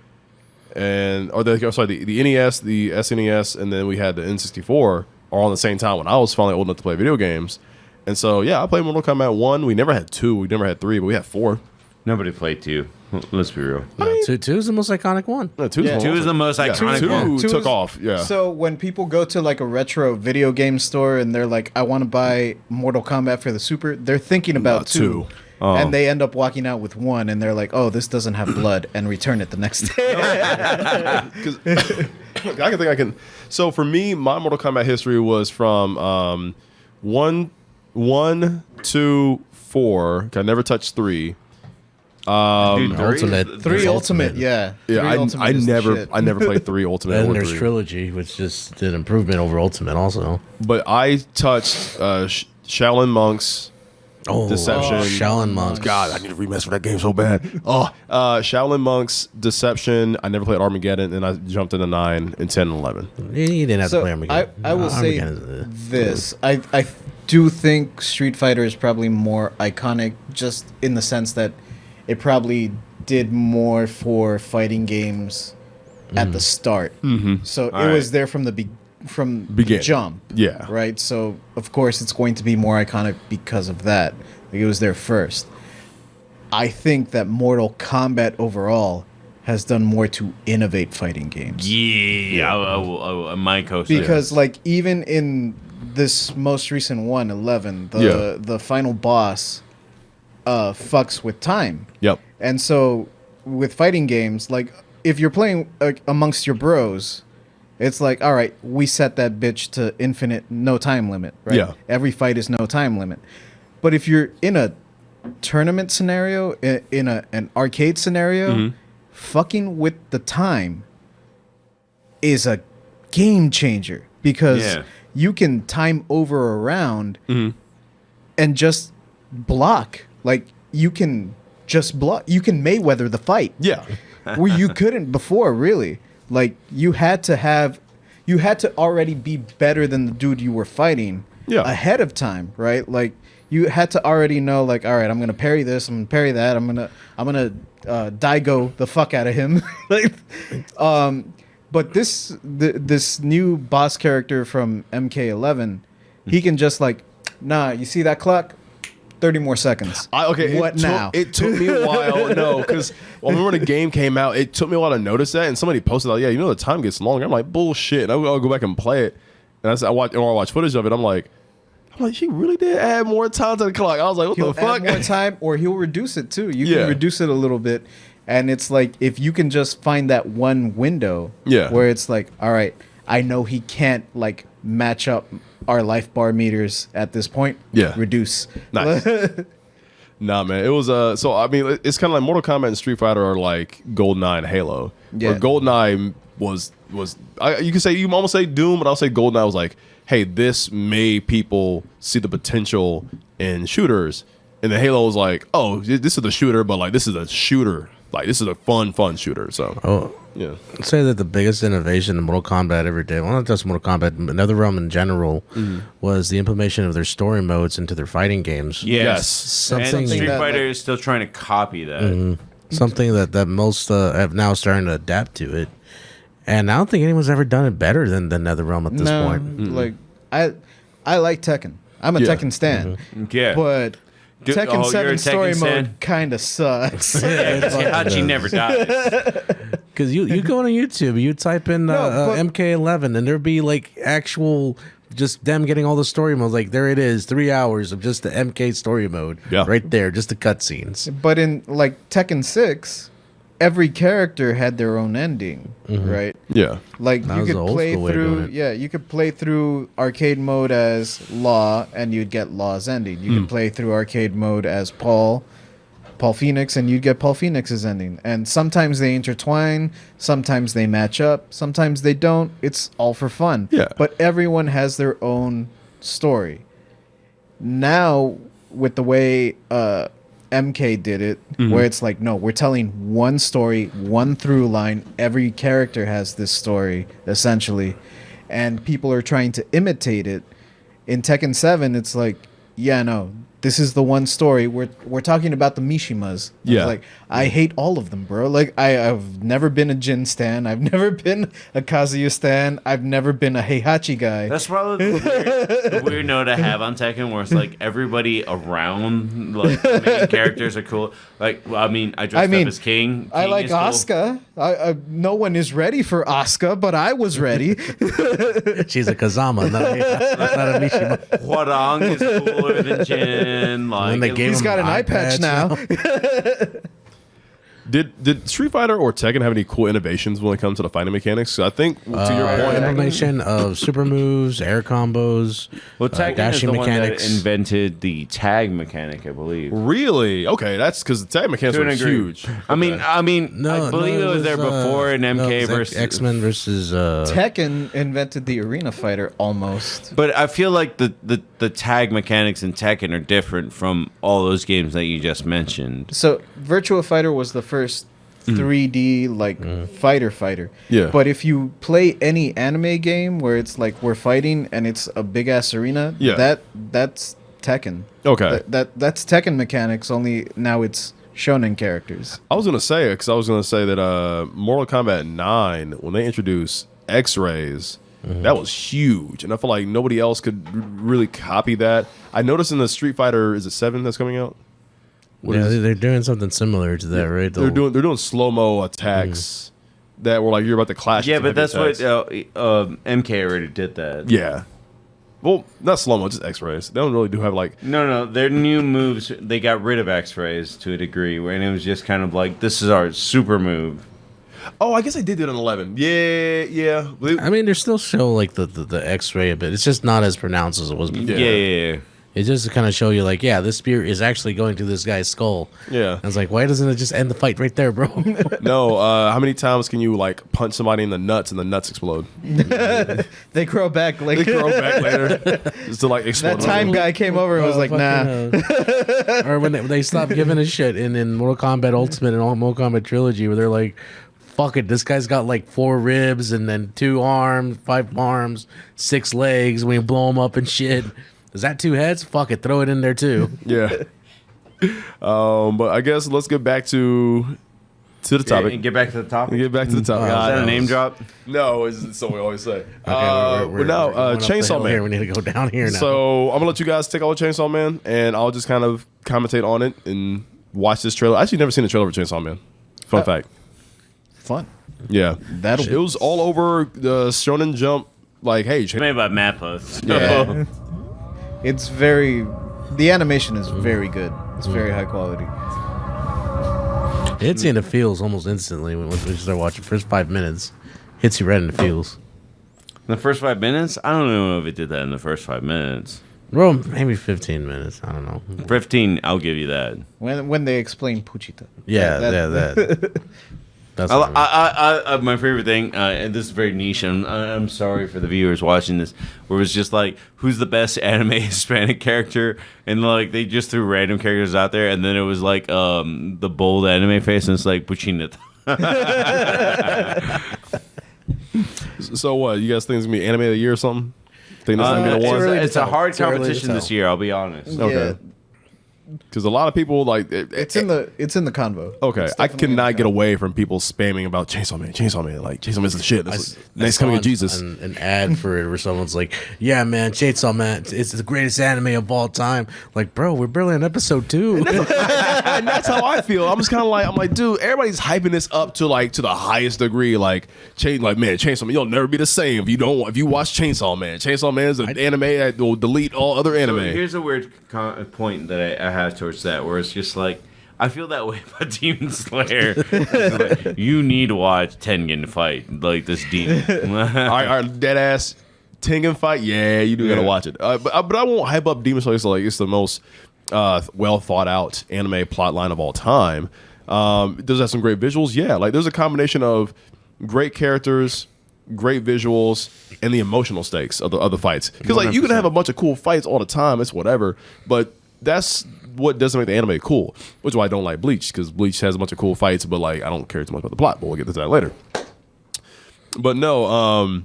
E: the NES, the SNES, and then we had the N64 all on the same time when I was finally old enough to play video games. And so, yeah, I played Mortal Kombat 1. We never had 2. We never had 3, but we had 4.
A: Nobody played 2. Let's be real.
C: No, two is the most iconic one.
E: No, 2
B: Yeah.
A: 2 is the most iconic one.
E: 2
B: Two
E: took
B: is-
E: off, yeah.
B: So when people go to like a retro video game store and they're like, I want to buy Mortal Kombat for the Super, they're thinking about
E: Not
B: 2.
E: 2.
A: Oh.
B: And they end up walking out with 1 and they're like, oh, this doesn't have blood, and return it the next day.
E: Because I can. So for me, my Mortal Kombat history was from 1, 2, 4. I never touched 3.
A: Dude,
C: Ultimate.
B: 3 Ultimate, yeah.
E: Yeah,
B: 3 Ultimate
E: I
B: is the
E: never
B: shit.
E: played 3 Ultimate.
C: And
E: or
C: there's
E: 3.
C: Trilogy, which just did improvement over Ultimate also.
E: But I touched Shaolin Monks.
C: Oh,
E: Deception.
C: Shaolin Monks.
E: God, I need to remaster that game so bad. Shaolin Monks, Deception. I never played Armageddon, and I jumped into 9 and 10 and 11.
C: You didn't have to
B: So
C: play Armageddon.
B: I will say
C: Armageddon's,
B: this. I do think Street Fighter is probably more iconic, just in the sense that it probably did more for fighting games at the start. Mm-hmm. So
A: All
B: it was there from the the
E: Beginning.
B: jump.
E: Yeah.
B: Right. So of course it's going to be more iconic because of that. Like, it was there first. I think that Mortal Kombat overall has done more to innovate fighting games.
A: Yeah, I might co-sign.
B: Because like even in this most recent one, 11, the final boss fucks with time.
E: Yep.
B: And so with fighting games, like if you're playing amongst your bros, it's like, all right, we set that bitch to infinite, no time limit, right?
E: Yeah.
B: Every fight is no time limit. But if you're in a tournament scenario, in an arcade scenario, fucking with the time is a game changer, because you can time over a round and just block. Like, you can just block. You can Mayweather the fight.
E: Yeah.
B: Where you couldn't before, really. Like, you had to already be better than the dude you were fighting ahead of time, right? Like, you had to already know, like, all right, I'm gonna parry this, I'm gonna parry that, I'm gonna Daigo the fuck out of him. Like, but this new boss character from MK11, he can just like, nah, you see that clock? 30 more seconds. What now?
E: It took me a while. No, because when the game came out, it took me a while to notice that. And somebody posted, like, yeah, the time gets longer. I'm like, bullshit. And I'll go back and play it. And I watch footage of it. I'm like, she really did add more time to the clock. I was like, what
B: He'll
E: the fuck?
B: add more time, or he'll reduce it too. You can reduce it a little bit. And it's like, if you can just find that one window where it's like, all right, I know he can't like match up our life bar meters at this point.
E: Yeah.
B: Reduce.
E: Nice. Nah, man. It was so I mean, it's kind of like Mortal Kombat and Street Fighter are like GoldenEye and Halo.
B: Yeah.
E: Where GoldenEye was you almost say Doom, but I'll say GoldenEye was like, hey, this made people see the potential in shooters. And then Halo was like, oh, this is the shooter, but like this is a shooter. Like, this is a fun shooter. So yeah.
C: I'd say that the biggest innovation in Mortal Kombat ever did, well, not just Mortal Kombat, but NetherRealm in general, was the implementation of their story modes into their fighting games.
A: Yes.
C: Something
A: And Street
B: that,
A: Fighter is still trying to copy that.
C: Something that most have now starting to adapt to it. And I don't think anyone's ever done it better than NetherRealm at this point.
B: Like, I like Tekken. I'm a Tekken stan.
A: Yeah.
B: But Tekken
A: you're
B: 7
A: a
B: story
A: Tekken
B: mode
A: stan?
B: kind of sucks.
A: Hachi never dies.
C: Because you go on YouTube, you type in
B: but-
C: MK11, and there'd be like actual just them getting all the story modes. Like, there it is, 3 hours of just the MK story mode, right there, just the cutscenes.
B: But in like Tekken 6, every character had their own ending, right?
E: Yeah.
B: Like
C: That
B: you
C: was the
B: could
C: old
B: play
C: school way of doing
B: through,
C: it.
B: you could play through arcade mode as Law, and you'd get Law's ending. You could play through arcade mode as Paul Phoenix, and you'd get Paul Phoenix's ending. And sometimes they intertwine, sometimes they match up, sometimes they don't. It's all for fun.
E: Yeah.
B: But everyone has their own story. Now, with the way MK did it, where it's like, no, we're telling one story, one through line. Every character has this story, essentially. And people are trying to imitate it. In Tekken 7, it's like, yeah, no, this is the one story. We're talking about the Mishimas.
E: Yeah.
B: Like, I hate all of them, bro. Like, I've never been a Jin stan. I've never been a Kazuya stan. I've never been a Heihachi guy.
A: That's probably the weird note to have on Tekken, where it's like everybody around, like the main characters are cool. Like, well, I dressed up as King.
B: I like
A: is cool.
B: Asuka. No one is ready for Asuka, but I was ready.
C: She's a Kazama, not a Mishima.
A: Hwarang is cooler than Jin. Like,
C: then they gave
B: He's
C: him
B: got an eye patch now.
E: Did Street Fighter or Tekken have any cool innovations when it comes to the fighting mechanics? I think to your point,
C: Implementation of super moves, air combos,
A: well, Tekken is
C: dashing
A: the one that
C: mechanics.
A: invented the tag mechanic, I believe.
E: really? Okay, that's because the tag mechanics
A: To an
E: were
A: degree.
E: huge.
A: I mean, I believe it was there before in
C: no,
A: MK
C: it was
A: versus
C: X-Men versus
B: Tekken invented the arena fighter almost.
A: But I feel like the tag mechanics in Tekken are different from all those games that you just mentioned.
B: So Virtua Fighter was the first 3D fighter.
E: Yeah.
B: But if you play any anime game where it's like we're fighting and it's a big ass arena,
E: Yeah.
B: that's Tekken.
E: Okay.
B: That's Tekken mechanics. Only now it's shonen characters.
E: I was gonna say it because I was gonna say that Mortal Kombat 9, when they introduced X-rays, that was huge, and I feel like nobody else could really copy that. I noticed in the Street Fighter, is it 7 that's coming out?
C: they're doing something similar to that, right?
E: They're doing slow-mo attacks that were like you're about to clash.
A: Yeah,
E: into
A: but
E: heavy
A: that's what
E: attacks.
A: MK already did that.
E: Yeah. Well, not slow-mo, just X-rays. They don't really do have like.
A: No, their new moves, they got rid of X-rays to a degree, and it was just kind of like, this is our super move.
E: Oh, I guess I did do it on 11. Yeah.
C: I mean, they still show like the X-ray a bit. It's just not as pronounced as it was before.
A: Yeah.
C: It just to kind of show you, like, yeah, this spear is actually going to this guy's skull.
E: Yeah.
C: I was like, why doesn't it just end the fight right there, bro?
E: No, how many times can you like punch somebody in the nuts and the nuts explode?
B: They grow back like
E: They grow back later just to like explode.
B: that time guy came over and was like, nah.
C: Or when they stopped giving a shit in Mortal Kombat Ultimate and all Mortal Kombat Trilogy, where they're like, fuck it, this guy's got like 4 ribs and then 2 arms, 5 arms, 6 legs. When you blow him up and shit, is that 2 heads? Fuck it, throw it in there too.
E: Yeah. But I guess let's get back to the topic.
A: And get back to the topic.
E: Get back to the topic.
A: Is that a name drop?
E: No, it's so we always say.
C: Okay,
E: we're now
C: going up the
E: Chainsaw
C: hill here.
E: Man.
C: We need to go down here now.
E: So I'm gonna let you guys take over Chainsaw Man, and I'll just kind of commentate on it and watch this trailer. I actually never seen the trailer for Chainsaw Man. Fun fact.
B: Fun.
E: Yeah,
B: That'll
E: it was all over the Shonen Jump. Like, hey,
A: It's made by Mappa. So.
E: Yeah.
B: It's the animation is very good. It's very high quality.
C: It hits you in the feels almost instantly when you start watching. First 5 minutes hits you right in the feels.
A: In the first 5 minutes? I don't know if it did that in the first 5 minutes.
C: Well, maybe 15 minutes. I don't know.
A: 15, I'll give you that.
B: When they explain Puchita.
C: Yeah, that. That's what I mean.
A: My favorite thing, and this is very niche, and I'm sorry for the viewers watching this, where it was just like, who's the best anime Hispanic character? And like they just threw random characters out there, and then it was like the bold anime face, and it's like Puchinita.
E: So what? You guys think it's gonna be anime of the year or something? Think this is gonna be the one?
A: It's a hard
B: It's early to
A: competition
B: tell.
A: this year, I'll be honest.
E: Okay. Because a lot of people like
B: It's in the convo.
E: Okay,
B: It's
E: I
B: definitely in the
E: cannot get
B: convo.
E: away from people spamming about Chainsaw Man. Like Chainsaw Man's the shit. That's
C: I
E: next
C: saw
E: coming of Jesus.
C: An ad for it where someone's like, "Yeah, man, Chainsaw Man, it's the greatest anime of all time." Like, bro, we're barely on episode 2.
E: And that's how I feel. I'm just kind of like, dude, everybody's hyping this up to the highest degree. Like, man, Chainsaw Man, you'll never be the same if you watch Chainsaw Man. Chainsaw Man is an anime that will delete all other anime.
A: So here's a weird point that I have towards that, where it's just like, I feel that way about Demon Slayer. It's like, you need to watch Tengen fight like this demon.
E: All right, dead ass Tengen fight. Yeah, you do gotta watch it. But I won't hype up Demon Slayer. So like it's the most well thought out anime plot line of all time. Does it have some great visuals? Yeah, like there's a combination of great characters, great visuals, and the emotional stakes of the fights. Because like you can have a bunch of cool fights all the time, it's whatever, but that's what doesn't make the anime cool. Which is why I don't like Bleach, because Bleach has a bunch of cool fights, but like I don't care too much about the plot. But we'll get to that later. But no,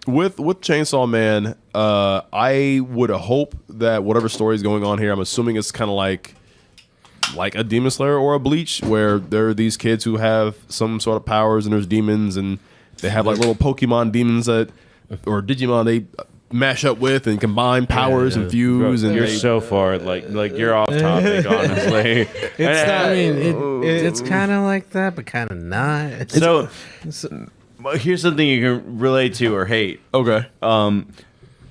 E: with Chainsaw Man, I would hope that whatever story is going on here, I'm assuming it's kind of like a Demon Slayer or a Bleach, where there are these kids who have some sort of powers and there's demons, and they have like little Pokemon demons or Digimon they mash up with and combine powers and fuse. And
A: you're so far like you're off topic, honestly.
C: It's kind of like that, but kind of not.
A: So here's something you can relate to or hate.
E: Okay.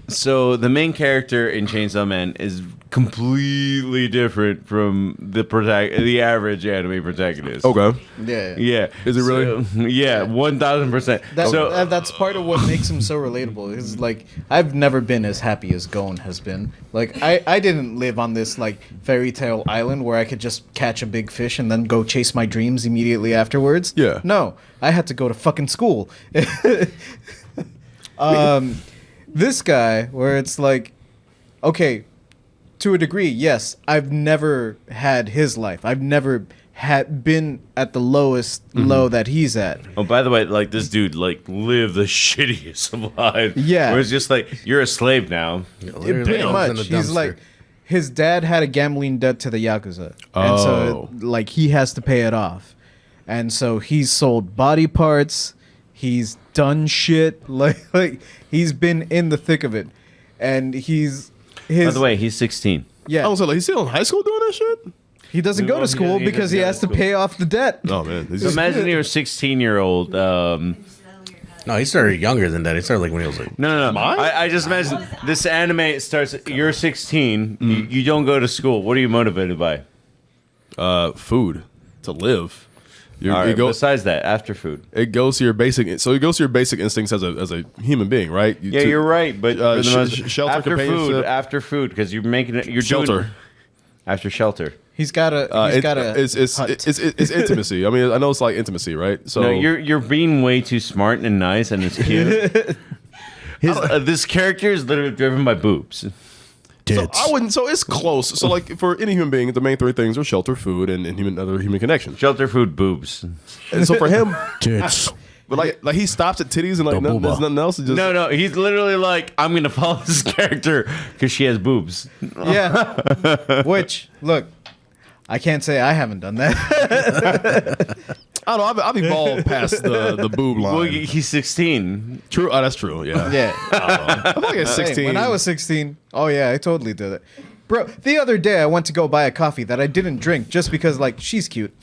A: So the main character in Chainsaw Man is completely different from the average anime protagonist.
E: Okay.
A: Yeah.
E: Is it really?
A: So, yeah, 1000%.
B: That's part of what makes him so relatable. Is like I've never been as happy as Gon has been. Like I didn't live on this like fairy tale island where I could just catch a big fish and then go chase my dreams immediately afterwards.
E: Yeah.
B: No, I had to go to fucking school. This guy, where it's like, okay, to a degree, yes, I've never had his life. I've never been at the lowest low that he's at.
A: Oh, by the way, like this dude, like lived the shittiest of lives.
B: Yeah.
A: Where it's just like you're a slave now.
B: Pretty much. He's like, his dad had a gambling debt to the Yakuza, and so like he has to pay it off, and so he's sold body parts. He's done shit like he's been in the thick of it, and
A: By the way, he's 16.
B: Yeah.
E: I was like, he's still in high school doing that shit?
B: He doesn't go to school
A: he
B: because he has to pay off the debt.
E: Oh man.
A: So imagine you're a 16-year-old.
C: No, he started younger than that. He started like when he was like...
A: No. I just imagine this anime starts. You're 16. You don't go to school. What are you motivated by?
E: Food to live.
A: Besides that, after food,
E: it goes to your basic. So it goes to your basic instincts as a human being, right?
A: You're right. But
E: shelter,
A: after after food, because you're making it. You're
E: shelter.
A: Doing, after shelter.
B: It's
E: intimacy. I mean, I know it's like intimacy, right? So
A: no, you're being way too smart and nice, and it's cute. This character is literally driven by boobs.
E: So I wouldn't. So it's close. So like for any human being, the main three things are shelter, food, and other human connection.
A: Shelter, food, boobs.
E: And so for him,
C: tits.
E: But like he stops at titties and like there's nothing else. Just
A: No. He's literally like, I'm gonna follow this character because she has boobs.
B: Yeah. Which look, I can't say I haven't done that.
E: I don't know. I've evolved past the boob line.
A: Well, he's 16.
E: True. Oh, that's true. Yeah.
B: Yeah.
E: I feel like at 16.
B: Hey, when I was 16, oh yeah, I totally did it. Bro, the other day I went to go buy a coffee that I didn't drink just because like she's cute.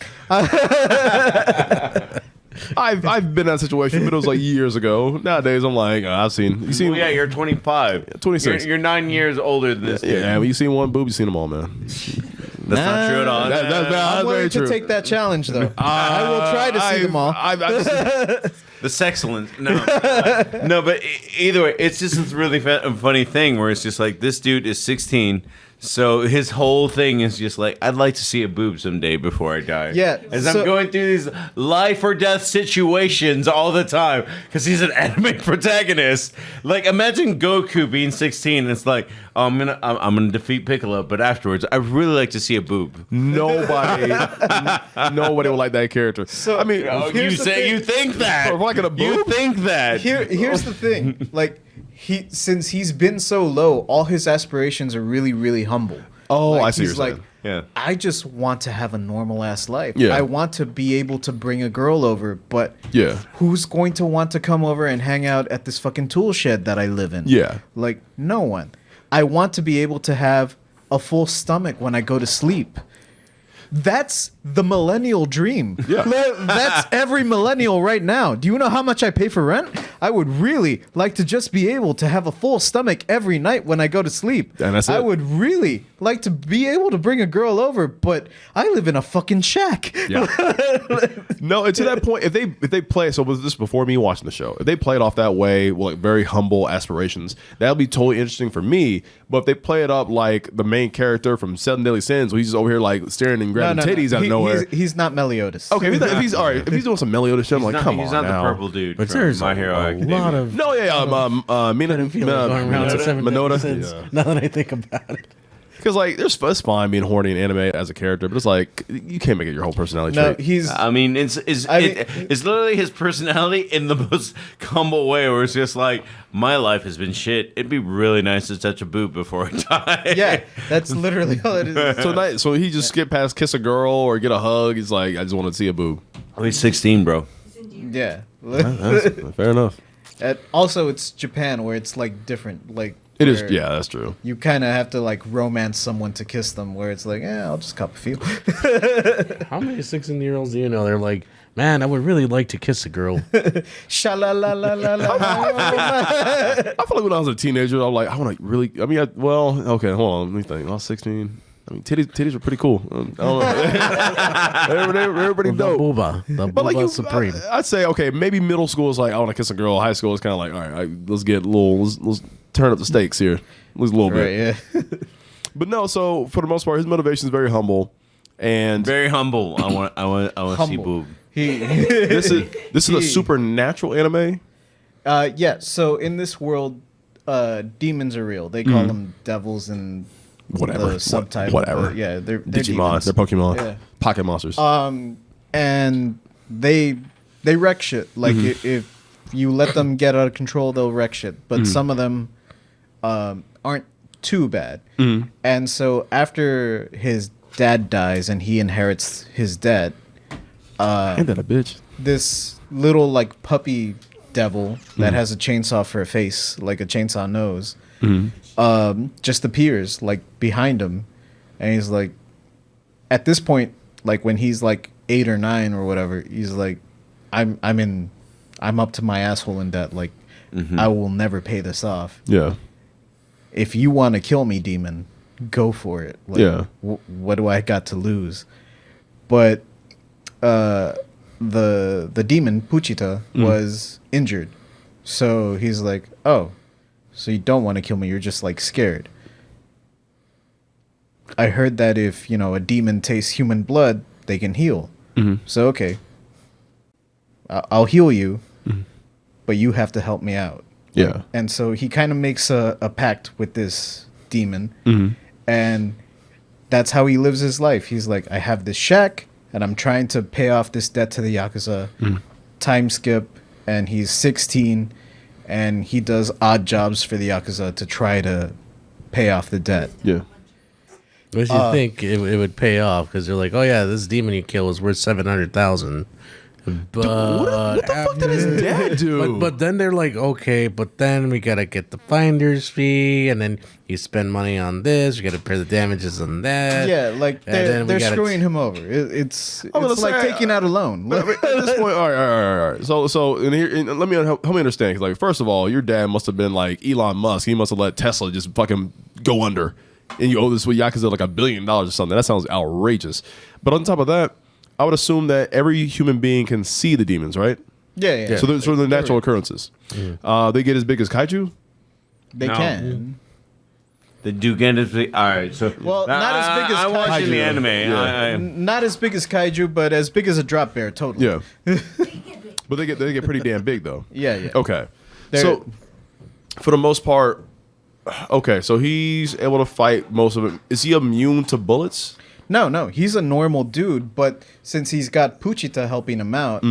E: I've been in that situation, but it was like years ago. Nowadays, I'm like, I've seen. You seen?
A: Well, yeah, you're 25.
E: 26.
A: You're 9 years older than this.
E: Yeah, when you seen one boob, you seen them all, man.
A: That's not true at all.
B: I'm willing to take that challenge though. I will try to see them all.
A: The sexcellence. No, but either way, it's just this really funny thing where it's just like this dude is 16. So his whole thing is just like, I'd like to see a boob someday before I die.
B: Yeah.
A: As I'm going through these life or death situations all the time, because he's an anime protagonist. Like, imagine Goku being 16 and it's like, oh, I'm gonna defeat Piccolo, but afterwards, I'd really like to see a boob.
E: Nobody would like that character.
B: So
E: I mean,
A: you think that?
E: For like a boob?
A: You think that?
B: Here's the thing. Like, since he's been so low, all his aspirations are really, really humble.
E: Oh,
B: like,
E: I see.
B: He's
E: What
B: like,
E: you're saying.
B: I just want to have a normal ass life.
E: Yeah.
B: I want to be able to bring a girl over, but
E: Yeah.
B: who's going to want to come over and hang out at this fucking tool shed that I live in?
E: Yeah.
B: Like, no one. I want to be able to have a full stomach when I go to sleep. That's the millennial dream.
E: Yeah.
B: That's every millennial right now. Do you know how much I pay for rent? I would really like to just be able to have a full stomach every night when I go to sleep.
E: And that's it.
B: I would really like to be able to bring a girl over, but I live in a fucking shack.
E: Yeah. No, and to that point, if they play, so was this before me watching the show? If they play it off that way, like very humble aspirations, that'll be totally interesting for me. But if they play it up like the main character from Seven Deadly Sins, where he's just over here like staring and grabbing titties out of nowhere.
B: He's not Meliodas.
E: Okay, if he's all right, if he's doing some Meliodas shit, I'm like, come on,
A: he's not
E: now.
A: the purple dude.
C: But
A: from
C: there's
A: My Hero
C: a
A: Academia.
C: lot of
E: No, Minota.
C: Now that I think about it.
E: Because like, it's fine being horny in anime as a character, but it's like you can't make it your whole personality
B: No,
E: trait.
B: he's.
A: I mean, it's literally his personality in the most humble way, where it's just like, my life has been shit. It'd be really nice to touch a boob before I die.
B: Yeah, that's literally all it is.
E: So he just skip past kiss a girl or get a hug. He's like, I just want to see a boob.
A: Oh, he's 16, bro.
B: Yeah.
E: That's fair enough.
B: Also, it's Japan where it's like different. Like
E: It is.
B: where
E: Yeah, that's true.
B: You kind of have to like romance someone to kiss them. Where it's like, I'll just cop a few.
C: How many 16-year-olds do you know? They're like, man, I would really like to kiss a girl.
B: Sha la la la la la.
E: I feel like when I was a teenager, I'm like, I want to really. I mean, okay, hold on. Let me think. I was 16. I mean, titties were pretty cool. I don't know. they were pretty dope.
C: The
E: But like
C: booba supreme.
E: I'd say, okay, maybe middle school is like, I want to kiss a girl. High school is kind of like, all right, let's get a little, let's turn up the stakes here. At least a little bit.
B: Right, yeah.
E: But no, so for the most part, his motivation is very humble. And
A: Very humble. I want to see boob.
E: this is a supernatural anime.
B: Yeah. So in this world, demons are real. They call them devils and
E: Whatever.
B: the subtitle.
E: Whatever.
B: But yeah, they're
E: Digimon.
B: demons.
E: They're Pokemon.
B: Yeah.
E: Pocket monsters.
B: And they wreck shit. Like if you let them get out of control, they'll wreck shit. But some of them aren't too bad. And so after his dad dies and he inherits his debt,
E: Ain't that a bitch?
B: this little like puppy devil that has a chainsaw for a face, like a chainsaw nose, just appears like behind him, and he's like, at this point, like when he's like 8 or 9 or whatever, he's like, I'm up to my asshole in debt. Like, I will never pay this off.
E: Yeah.
B: If you want to kill me, demon, go for it. Like,
E: Yeah.
B: What do I got to lose? But the demon Puchita was injured, so he's like, oh, so you don't want to kill me? You're just like scared. I heard that if a demon tastes human blood, they can heal. So okay, I'll heal you, but you have to help me out.
E: Yeah.
B: And so he kind of makes a pact with this demon, and that's how he lives his life. He's like, I have this shack, and I'm trying to pay off this debt to the Yakuza. Time skip, and he's 16, and he does odd jobs for the Yakuza to try to pay off the debt.
E: Yeah.
C: Which you think it would pay off because they're like, oh yeah, this demon you kill is worth 700,000. But
E: What the fuck did his dad do?
C: But then they're like, okay, but then we gotta get the finder's fee, and then you spend money on this. You gotta pay the damages on that.
B: Yeah, like
C: And then we
B: they're
C: gotta
B: screwing him over. It's
E: let's
B: like
E: say-
B: taking out a loan.
E: But at this point, all right. So, and here, and let me help me understand. 'Cause, like, first of all, your dad must have been like Elon Musk. He must have let Tesla just fucking go under, and you owe this with Yakuza like $1 billion or something. That sounds outrageous. But on top of that, I would assume that every human being can see the demons, right?
B: Yeah.
E: So they're natural occurrences. They get as big as kaiju.
B: They
A: No.
B: can.
A: The do get as big. All right, so
B: Well, not as big as
A: I'm watching
B: kaiju.
A: the anime.
E: Yeah.
B: Not as big as kaiju, but as big as a drop bear. Totally.
E: Yeah. But they get pretty damn big though.
B: Yeah.
E: Okay.
B: They're-
E: So for the most part, okay, so he's able to fight most of it. Is he immune to bullets?
B: No, he's a normal dude, but since he's got Puchita helping him out,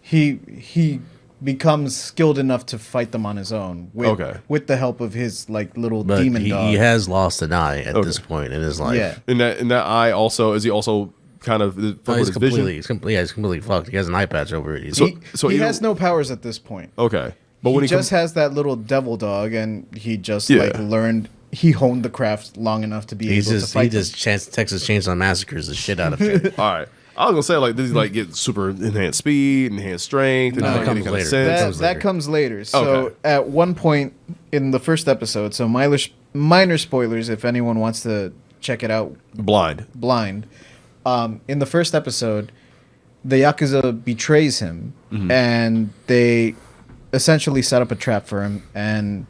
B: he becomes skilled enough to fight them on his own with the help of his like little
C: But
B: demon dog.
C: he has lost an eye at this point in his life.
B: Yeah.
E: In that eye also, is he also kind of fucked
C: No,
E: with
C: he's
E: his vision?
C: he's completely fucked. He has an eye patch over it.
B: He has no powers at this point.
E: Okay. But
B: He
E: when
B: just has that little devil dog, and he just like learned he honed the craft long enough to be able to fight.
C: He just Texas Chainsaw Massacres the shit out of it.
E: All right. I was gonna say like, does he like get super enhanced speed, enhanced strength?
C: No,
E: and
C: that comes later.
B: That comes later. So
E: Okay.
B: at one point in the first episode, so minor spoilers if anyone wants to check it out
E: blind.
B: in the first episode, the Yakuza betrays him, and they essentially set up a trap for him, and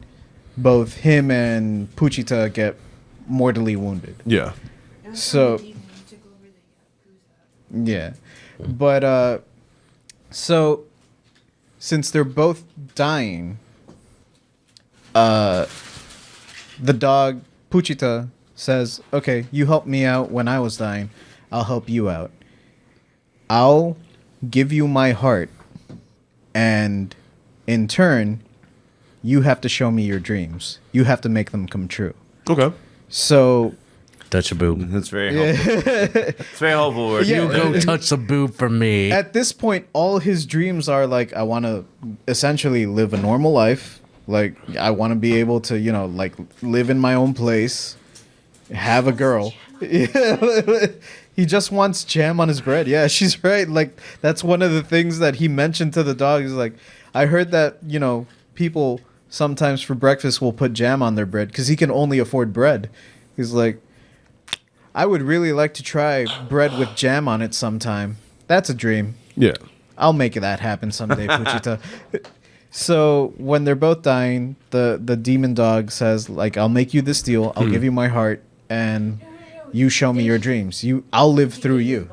B: both him and Puchita get mortally wounded.
E: Yeah.
B: So, yeah. But, so, since they're both dying, the dog, Puchita, says, okay, you helped me out when I was dying. I'll help you out. I'll give you my heart, and in turn, you have to show me your dreams. You have to make them come true.
E: Okay.
B: So,
C: Touch a boob.
A: That's very helpful. It's very helpful. Word.
B: Yeah.
C: You go touch a boob for me.
B: at this point, all his dreams are like, I want to essentially live a normal life. Like, I want to be able to, like, live in my own place, have a girl. He just wants jam on his bread. Yeah, she's right. Like, that's one of the things that he mentioned to the dog. He's like, I heard that, people sometimes for breakfast will put jam on their bread because he can only afford bread. He's like, I would really like to try bread with jam on it sometime. That's a dream.
E: Yeah.
B: I'll make that happen someday, Puchita. So when they're both dying, the demon dog says, like, I'll make you this deal. I'll give you my heart, and you show me your dreams. I'll live through you.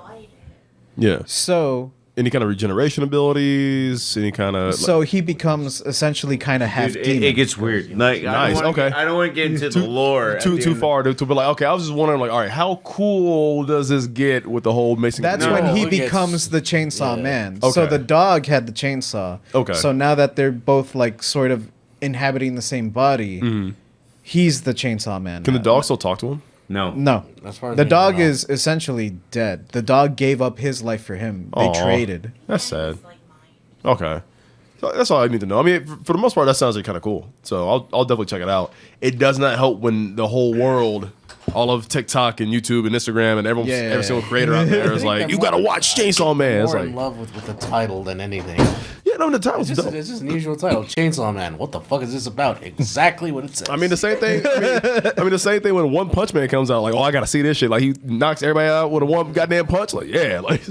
E: Yeah.
B: So
E: Any kind of regeneration abilities? Any kind of
B: he becomes essentially kind of half
A: Dude,
B: demon.
A: it gets weird. Like,
E: Nice, okay.
A: I don't want to get into the lore. at
E: too
A: the
E: too
A: end.
E: far to be like, okay, I was just wondering like, all right, how cool does this get with the whole mixing?
B: That's
A: No,
B: when he
C: it gets-
B: becomes the chainsaw
C: yeah.
B: man.
E: Okay.
B: So the dog had the chainsaw.
E: Okay.
B: So now that they're both like sort of inhabiting the same body, he's the chainsaw man.
E: Can the
B: now.
E: dog still talk to him?
A: No.
B: No.
C: As far as
B: The
C: me,
B: dog
C: no.
B: is essentially dead. The dog gave up his life for him. They
E: Aw.
B: traded.
E: That's sad. Okay. So that's all I need to know. I mean, for the most part, that sounds like kind of cool. So I'll definitely check it out. It does not help when the whole world, all of TikTok and YouTube and Instagram and every single creator out there is like, you got to watch Chainsaw Man. It's
C: More
E: like,
C: in love with the title than anything.
E: yeah, no, the title's
C: It's
E: dope.
C: just an usual title, Chainsaw Man. What the fuck is this about? Exactly what it says.
E: I mean, the same thing. I mean, the same thing when One Punch Man comes out. Like, oh, I gotta see this shit. Like, he knocks everybody out with a one goddamn punch. Like, yeah, like,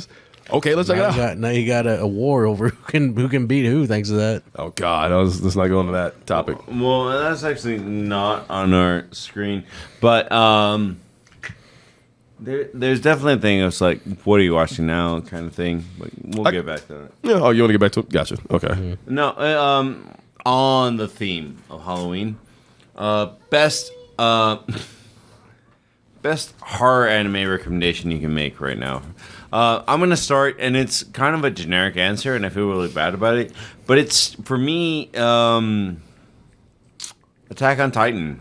E: okay, let's check it out.
C: Now you got a war over who can beat who. Thanks to that.
E: Oh God, let's not go into that topic.
A: Well, that's actually not on our screen, but there's definitely a thing of like, what are you watching now, kind of thing. But we'll get back to that.
E: Yeah. Oh, you want to get back to it? Gotcha. Okay.
A: No, on the theme of Halloween, best horror anime recommendation you can make right now. I'm gonna start, and it's kind of a generic answer, and I feel really bad about it. But it's for me, Attack on Titan.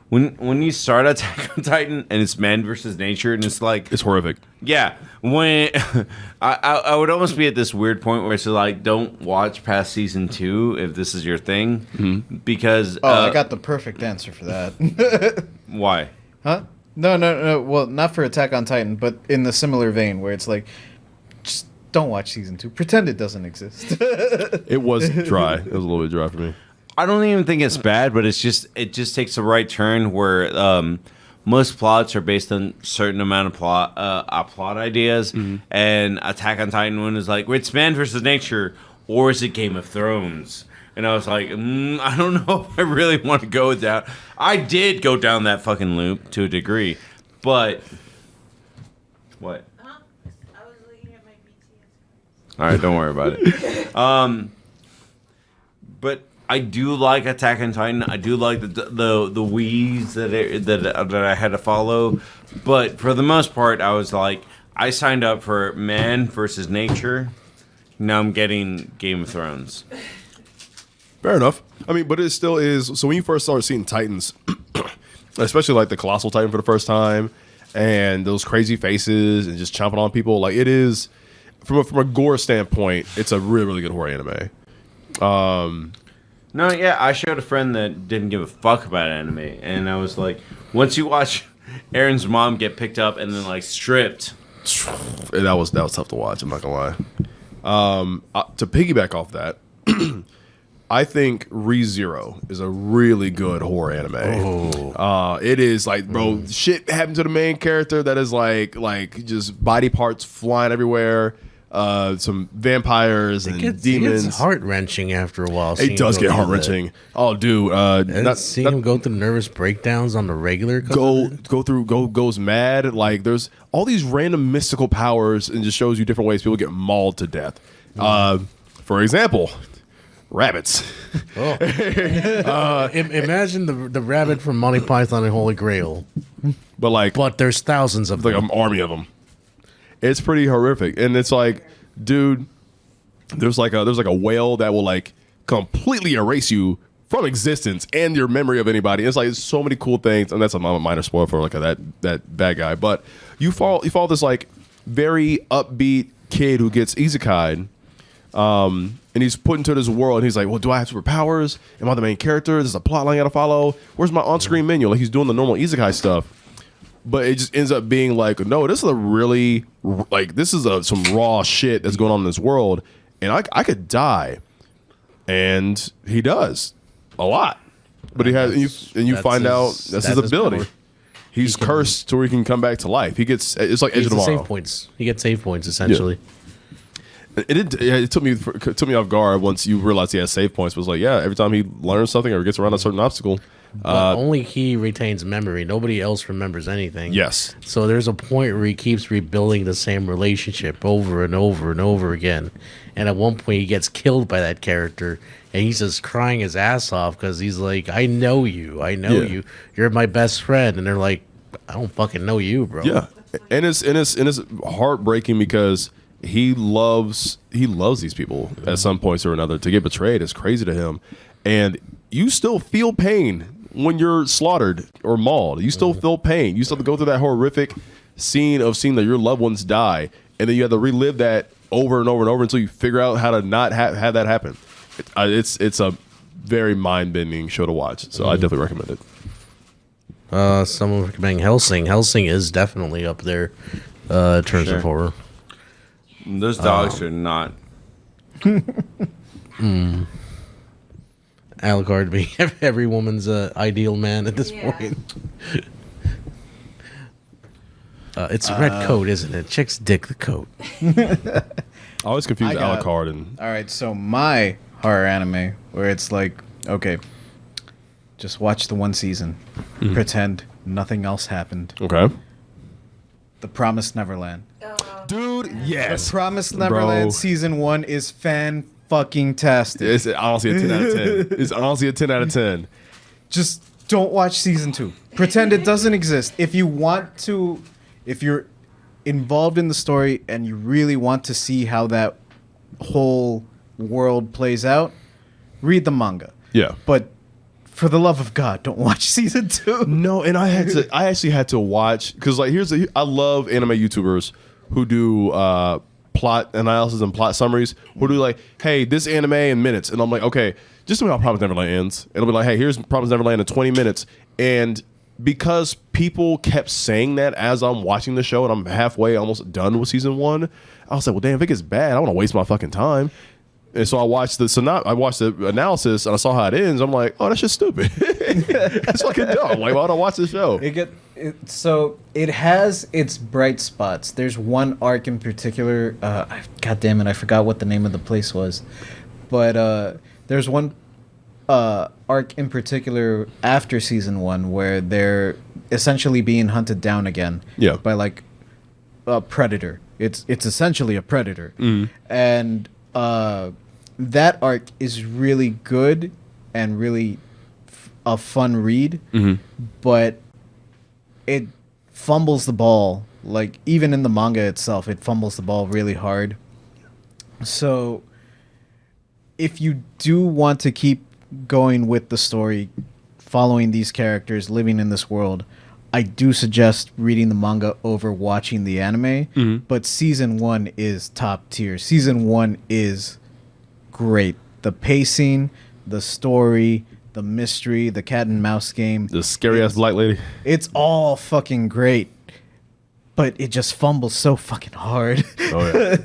A: When you start Attack on Titan and it's man versus nature, and it's like,
E: It's horrific.
A: yeah, when I would almost be at this weird point where it's like, don't watch past season 2 if this is your thing, because
B: I got the perfect answer for that.
A: why?
B: Huh? No. Well, not for Attack on Titan, but in the similar vein where it's like, just don't watch season 2. Pretend it doesn't exist.
E: It was dry. It was a little bit dry for me.
A: I don't even think it's bad, but it just takes a right turn where most plots are based on certain amount of plot ideas, and Attack on Titan one is like, well, it's man versus nature, or is it Game of Thrones? And I was like, I don't know if I really want to go down. I did go down that fucking loop to a degree, but what?
D: Huh? I was looking at my BTS.
A: All right, don't worry about it. But I do like Attack on Titan. I do like the weeds that I had to follow. But for the most part, I was like, I signed up for man versus nature. Now I'm getting Game of Thrones.
E: Fair enough. I mean, but it still is. So when you first start seeing Titans, especially like the Colossal Titan for the first time, and those crazy faces and just chomping on people, like it is from a gore standpoint, it's a really, really good horror anime.
A: No, yeah, I showed a friend that didn't give a fuck about anime, and I was like, once you watch Aaron's mom get picked up and then like stripped,
E: That was tough to watch. I'm not gonna lie. To piggyback off that, I think ReZero is a really good horror anime. It is like, bro, shit happened to the main character that is like just body parts flying everywhere. Some vampires and demons.
C: It's heart wrenching after a while.
E: It does get heart wrenching. Oh, dude,
C: seeing him go through nervous breakdowns on the regular.
E: Goes mad. Like there's all these random mystical powers, and just shows you different ways people get mauled to death. For example, rabbits.
C: Imagine the rabbit from Monty Python and Holy Grail,
E: but
C: there's thousands of them.
E: Like an army of them. It's pretty horrific, and it's like, dude, there's like a whale that will like completely erase you from existence and your memory of anybody. It's like so many cool things, and that's a minor spoiler for like that bad guy. But you follow this like very upbeat kid who gets isekai'd, and he's put into this world, and he's like, well, do I have superpowers? Am I the main character? There's a plot line I gotta follow. Where's my on-screen menu? Like he's doing the normal isekai stuff. But it just ends up being like, no, this is a really, like, this is some raw shit that's going on in this world. And I could die. And he does. A lot. But he has, and you find out that's his ability. Power. He's cursed to where he can come back to life. He gets, it's like Edge of Tomorrow.
C: Save points. He gets save points, essentially.
E: Yeah. It took me off guard once you realized he has save points. But it was like, yeah, every time he learns something or gets around a certain obstacle,
C: but only he retains memory. Nobody else remembers anything.
E: Yes.
C: So there's a point where he keeps rebuilding the same relationship over and over and over again. And at one point he gets killed by that character, and he's just crying his ass off because he's like, I know you. You. You're my best friend. And they're like, I don't fucking know you, bro.
E: Yeah. And it's heartbreaking because he loves these people at some points or another. To get betrayed is crazy to him. And you still feel pain when you're slaughtered or mauled. You still feel pain. You still have to go through that horrific scene of seeing that your loved ones die, and then you have to relive that over and over and over until you figure out how to not have that happen. It's a very mind-bending show to watch, so I definitely recommend it.
C: Someone recommending Hellsing. Hellsing is definitely up there in terms of horror.
A: Those dogs are not.
C: Alucard being every woman's ideal man at this point. It's red coat, isn't it? Chicks dick the coat.
E: I always confuse Alucard and.
B: All right, so my horror anime where it's like, okay, just watch the one season, pretend nothing else happened.
E: Okay.
B: The Promised Neverland.
E: Dude, yes.
B: The Promised Neverland season 1 is fan-fucking-tastic.
E: It's honestly a 10 out of 10. It's honestly a 10 out of 10.
B: Just don't watch season 2. Pretend it doesn't exist. If you want to, if you're involved in the story and you really want to see how that whole world plays out, read the manga.
E: Yeah.
B: But for the love of God, don't watch season 2.
E: No, and I actually had to watch, because like I love anime YouTubers who do plot analysis and plot summaries, who do like, hey, this anime in minutes, and I'm like, okay, just tell me how Promised Neverland ends. It'll be like, hey, here's Promised Neverland in 20 minutes, and because people kept saying that as I'm watching the show, and I'm halfway almost done with season 1, I was like, well, damn, if it gets bad, I don't want to waste my fucking time. And so I watched the analysis, and I saw how it ends. I'm like, oh, that's just stupid. It's fucking dumb. Like, why would I watch this show?
B: So it has its bright spots. There's one arc in particular. God damn it, I forgot what the name of the place was. But there's one arc in particular after season 1 where they're essentially being hunted down again.
E: Yeah.
B: By like a predator. It's essentially a predator. And that arc is really good and really a fun read, but it fumbles the ball. Like, even in the manga itself, it fumbles the ball really hard. So if you do want to keep going with the story, following these characters, living in this world, I do suggest reading the manga over watching the anime, but season 1 is top tier. Season 1 is great. The pacing, the story, the mystery, the cat and mouse game.
E: The scary ass black lady.
B: It's all fucking great. But it just fumbles so fucking hard.
E: Oh yeah.